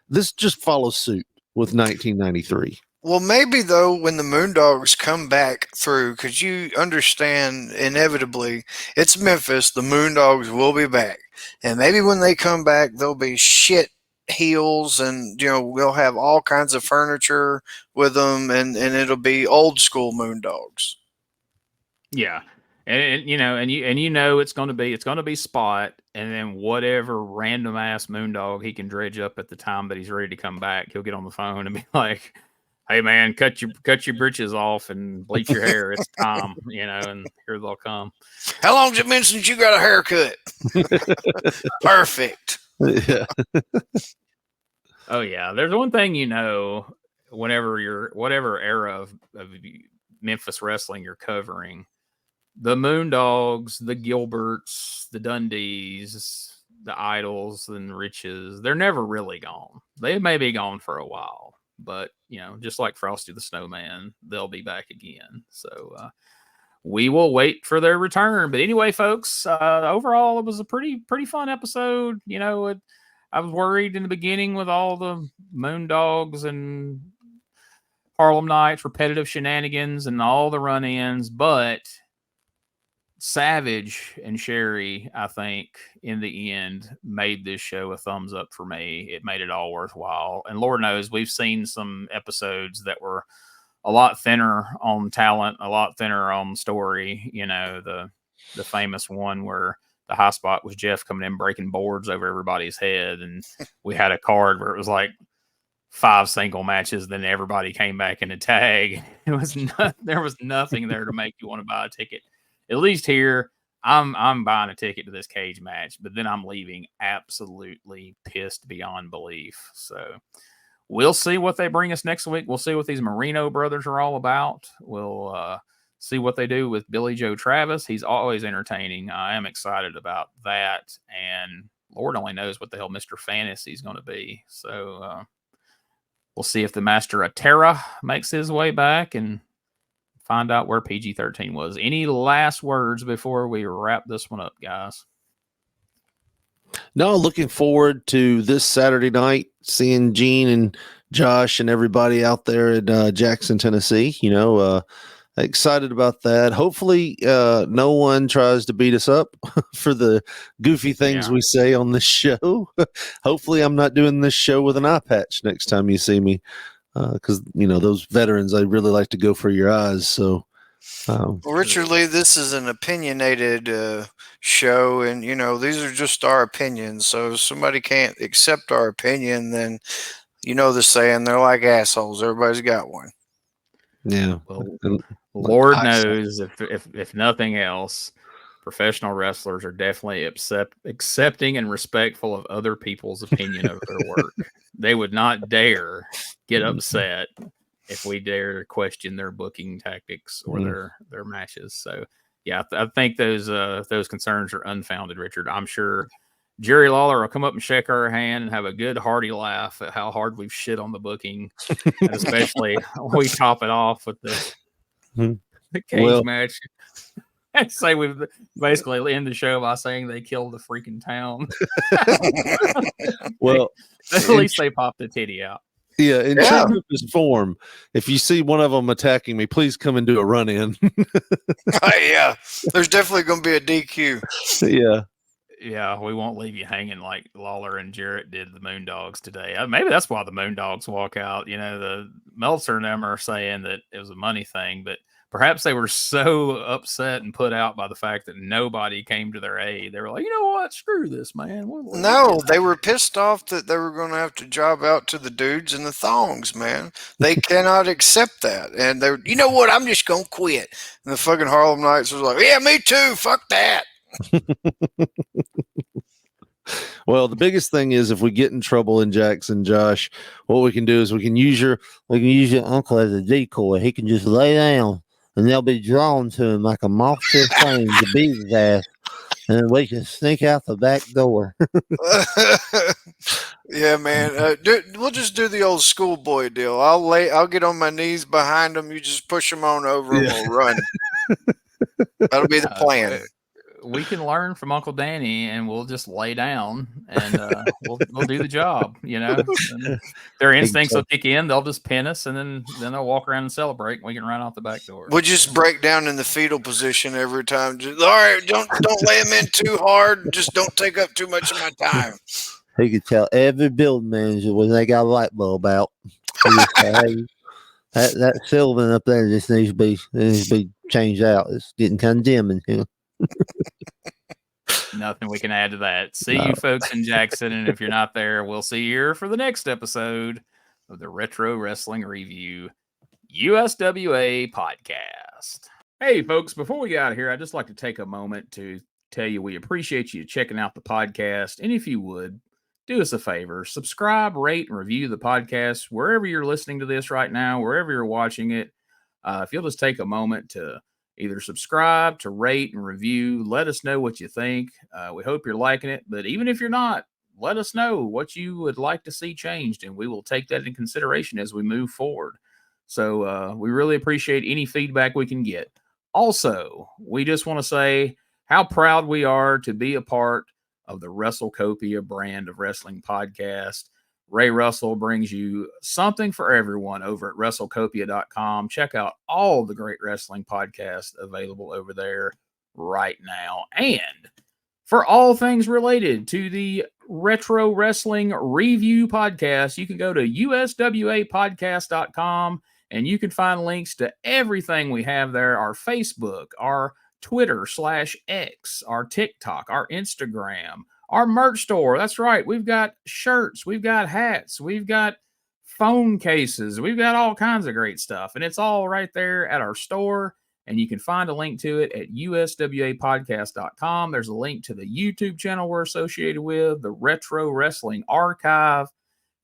this just follows suit with 1993. Well, maybe though, when the Moondogs come back through, because you understand inevitably it's Memphis, the Moondogs will be back, and maybe when they come back, they'll be shit heels, and we'll have all kinds of furniture with them, and it'll be old school Moondogs. Yeah. And it's going to be Spot, and then whatever random ass Moondog he can dredge up at the time that he's ready to come back, he'll get on the phone and be like, "Hey man, cut your britches off and bleach your hair. It's time," and here they'll come. How long's it been since you got a haircut? Perfect. Yeah. Oh yeah, there's one thing whenever you're whatever era of Memphis wrestling you're covering. The Moondogs, the Gilberts, the Dundees, the Idols, and Riches, they're never really gone. They may be gone for a while, but, just like Frosty the Snowman, they'll be back again. So we will wait for their return. But anyway, folks, overall, it was a pretty fun episode. I was worried in the beginning with all the Moondogs and Harlem Knights, repetitive shenanigans, and all the run-ins, but Savage and Sherri, I think, in the end, made this show a thumbs up for me. It made it all worthwhile. And Lord knows, we've seen some episodes that were a lot thinner on talent, a lot thinner on story. The famous one where the high spot was Jeff coming in breaking boards over everybody's head, and we had a card where it was like 5 single matches, then everybody came back in a tag. There was nothing there to make you want to buy a ticket. At least here, I'm buying a ticket to this cage match, but then I'm leaving absolutely pissed beyond belief. So we'll see what they bring us next week. We'll see what these Marino brothers are all about. We'll see what they do with Billy Joe Travis. He's always entertaining. I am excited about that. And Lord only knows what the hell Mr. Fantasy is going to be. So we'll see if the Master of Terra makes his way back and find out where PG-13 was. Any last words before we wrap this one up, guys? No, looking forward to this Saturday night, seeing Gene and Josh and everybody out there in Jackson, Tennessee. Excited about that. Hopefully, no one tries to beat us up for the goofy things we say on this show. Hopefully, I'm not doing this show with an eye patch next time you see me. Because those veterans, I really like to go for your eyes. So, well, Richard Lee, this is an opinionated show, and these are just our opinions. So if somebody can't accept our opinion, then the saying, they're like assholes. Everybody's got one. Yeah. Well, Lord knows, if nothing else, professional wrestlers are definitely accepting and respectful of other people's opinion of their work. They would not dare get upset if we dare question their booking tactics or their matches. So, yeah, I think those concerns are unfounded, Richard. I'm sure Jerry Lawler will come up and shake our hand and have a good hearty laugh at how hard we've shit on the booking, and especially we top it off with the cage match. I'd say we've basically end the show by saying they killed the freaking town. Well, at least they popped the titty out. Yeah, in true Memphis form, if you see one of them attacking me, please come and do a run in. Yeah, there's definitely going to be a DQ. Yeah, we won't leave you hanging like Lawler and Jarrett did the Moondogs today. Maybe that's why the Moondogs walk out. The Meltzer and them are saying that it was a money thing, but perhaps they were so upset and put out by the fact that nobody came to their aid. They were like, you know what? Screw this, man. No, they were pissed off that they were going to have to job out to the dudes in the thongs, man. They cannot accept that. And they're, you know what? I'm just going to quit. And the fucking Harlem Knights was like, yeah, me too. Fuck that. Well, the biggest thing is if we get in trouble in Jackson, Josh, what we can do is we can use your uncle as a decoy. He can just lay down and they'll be drawn to him like a moth to a flame to beat his ass. And we can sneak out the back door. Yeah, man. We'll just do the old schoolboy deal. I'll get on my knees behind them. You just push them on over and we'll run. That'll be the plan. we can learn from Uncle Danny, and we'll just lay down and we'll do the job. And their instincts will kick in. They'll just pin us, and then they'll walk around and celebrate. And we can run out the back door. We'll just break down in the fetal position every time. Just, all right, don't lay them in too hard. Just don't take up too much of my time. He could tell every building manager when they got a light bulb out. Hey, that Sylvan up there just needs to be changed out. It's getting kind of dim in here. Nothing we can add to that. See you folks in Jackson, and if you're not there, we'll see you here for the next episode of the Retro Wrestling Review USWA podcast. Hey folks, before we get out of here, I'd just like to take a moment to tell you we appreciate you checking out the podcast, and if you would, do us a favor, subscribe, rate, and review the podcast wherever you're listening to this right now, wherever you're watching it. If you'll just take a moment to either subscribe, to rate, and review, let us know what you think. We hope you're liking it, but even if you're not, let us know what you would like to see changed, and we will take that into consideration as we move forward. So we really appreciate any feedback we can get. Also, we just want to say how proud we are to be a part of the WrestleCopia brand of wrestling podcast. Ray Russell brings you something for everyone over at WrestleCopia.com. Check out all the great wrestling podcasts available over there right now. And for all things related to the Retro Wrestling Review podcast, you can go to USWApodcast.com and you can find links to everything we have there, our Facebook, our Twitter/X, our TikTok, our Instagram, our merch store. That's right. We've got shirts, we've got hats, we've got phone cases, we've got all kinds of great stuff. And it's all right there at our store. And you can find a link to it at USWApodcast.com. There's a link to the YouTube channel we're associated with, the Retro Wrestling Archive.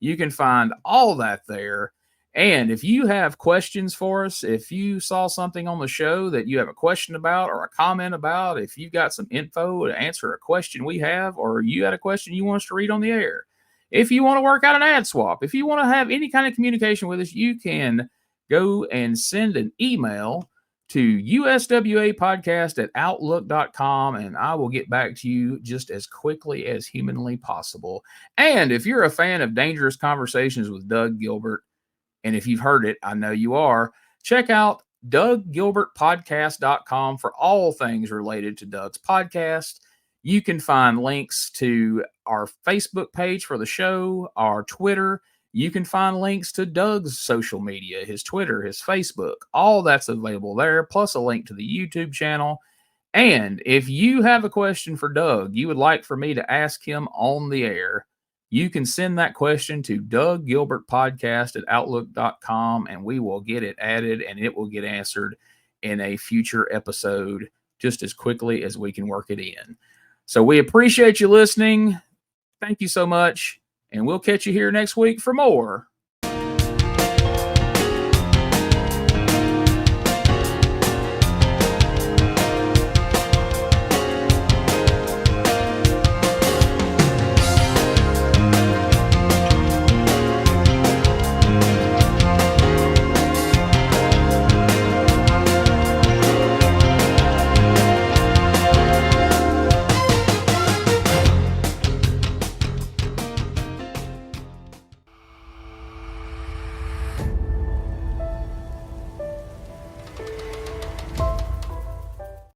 You can find all that there. And if you have questions for us, if you saw something on the show that you have a question about or a comment about, if you've got some info to answer a question we have, or you had a question you want us to read on the air, if you want to work out an ad swap, if you want to have any kind of communication with us, you can go and send an email to USWApodcast@outlook.com, and I will get back to you just as quickly as humanly possible. And if you're a fan of Dangerous Conversations with Doug Gilbert, and if you've heard it, I know you are, check out DougGilbertPodcast.com for all things related to Doug's podcast. You can find links to our Facebook page for the show, our Twitter. You can find links to Doug's social media, his Twitter, his Facebook. All that's available there, plus a link to the YouTube channel. And if you have a question for Doug you would like for me to ask him on the air, you can send that question to DougGilbertPodcast@outlook.com, and we will get it added and it will get answered in a future episode just as quickly as we can work it in. So we appreciate you listening. Thank you so much. And we'll catch you here next week for more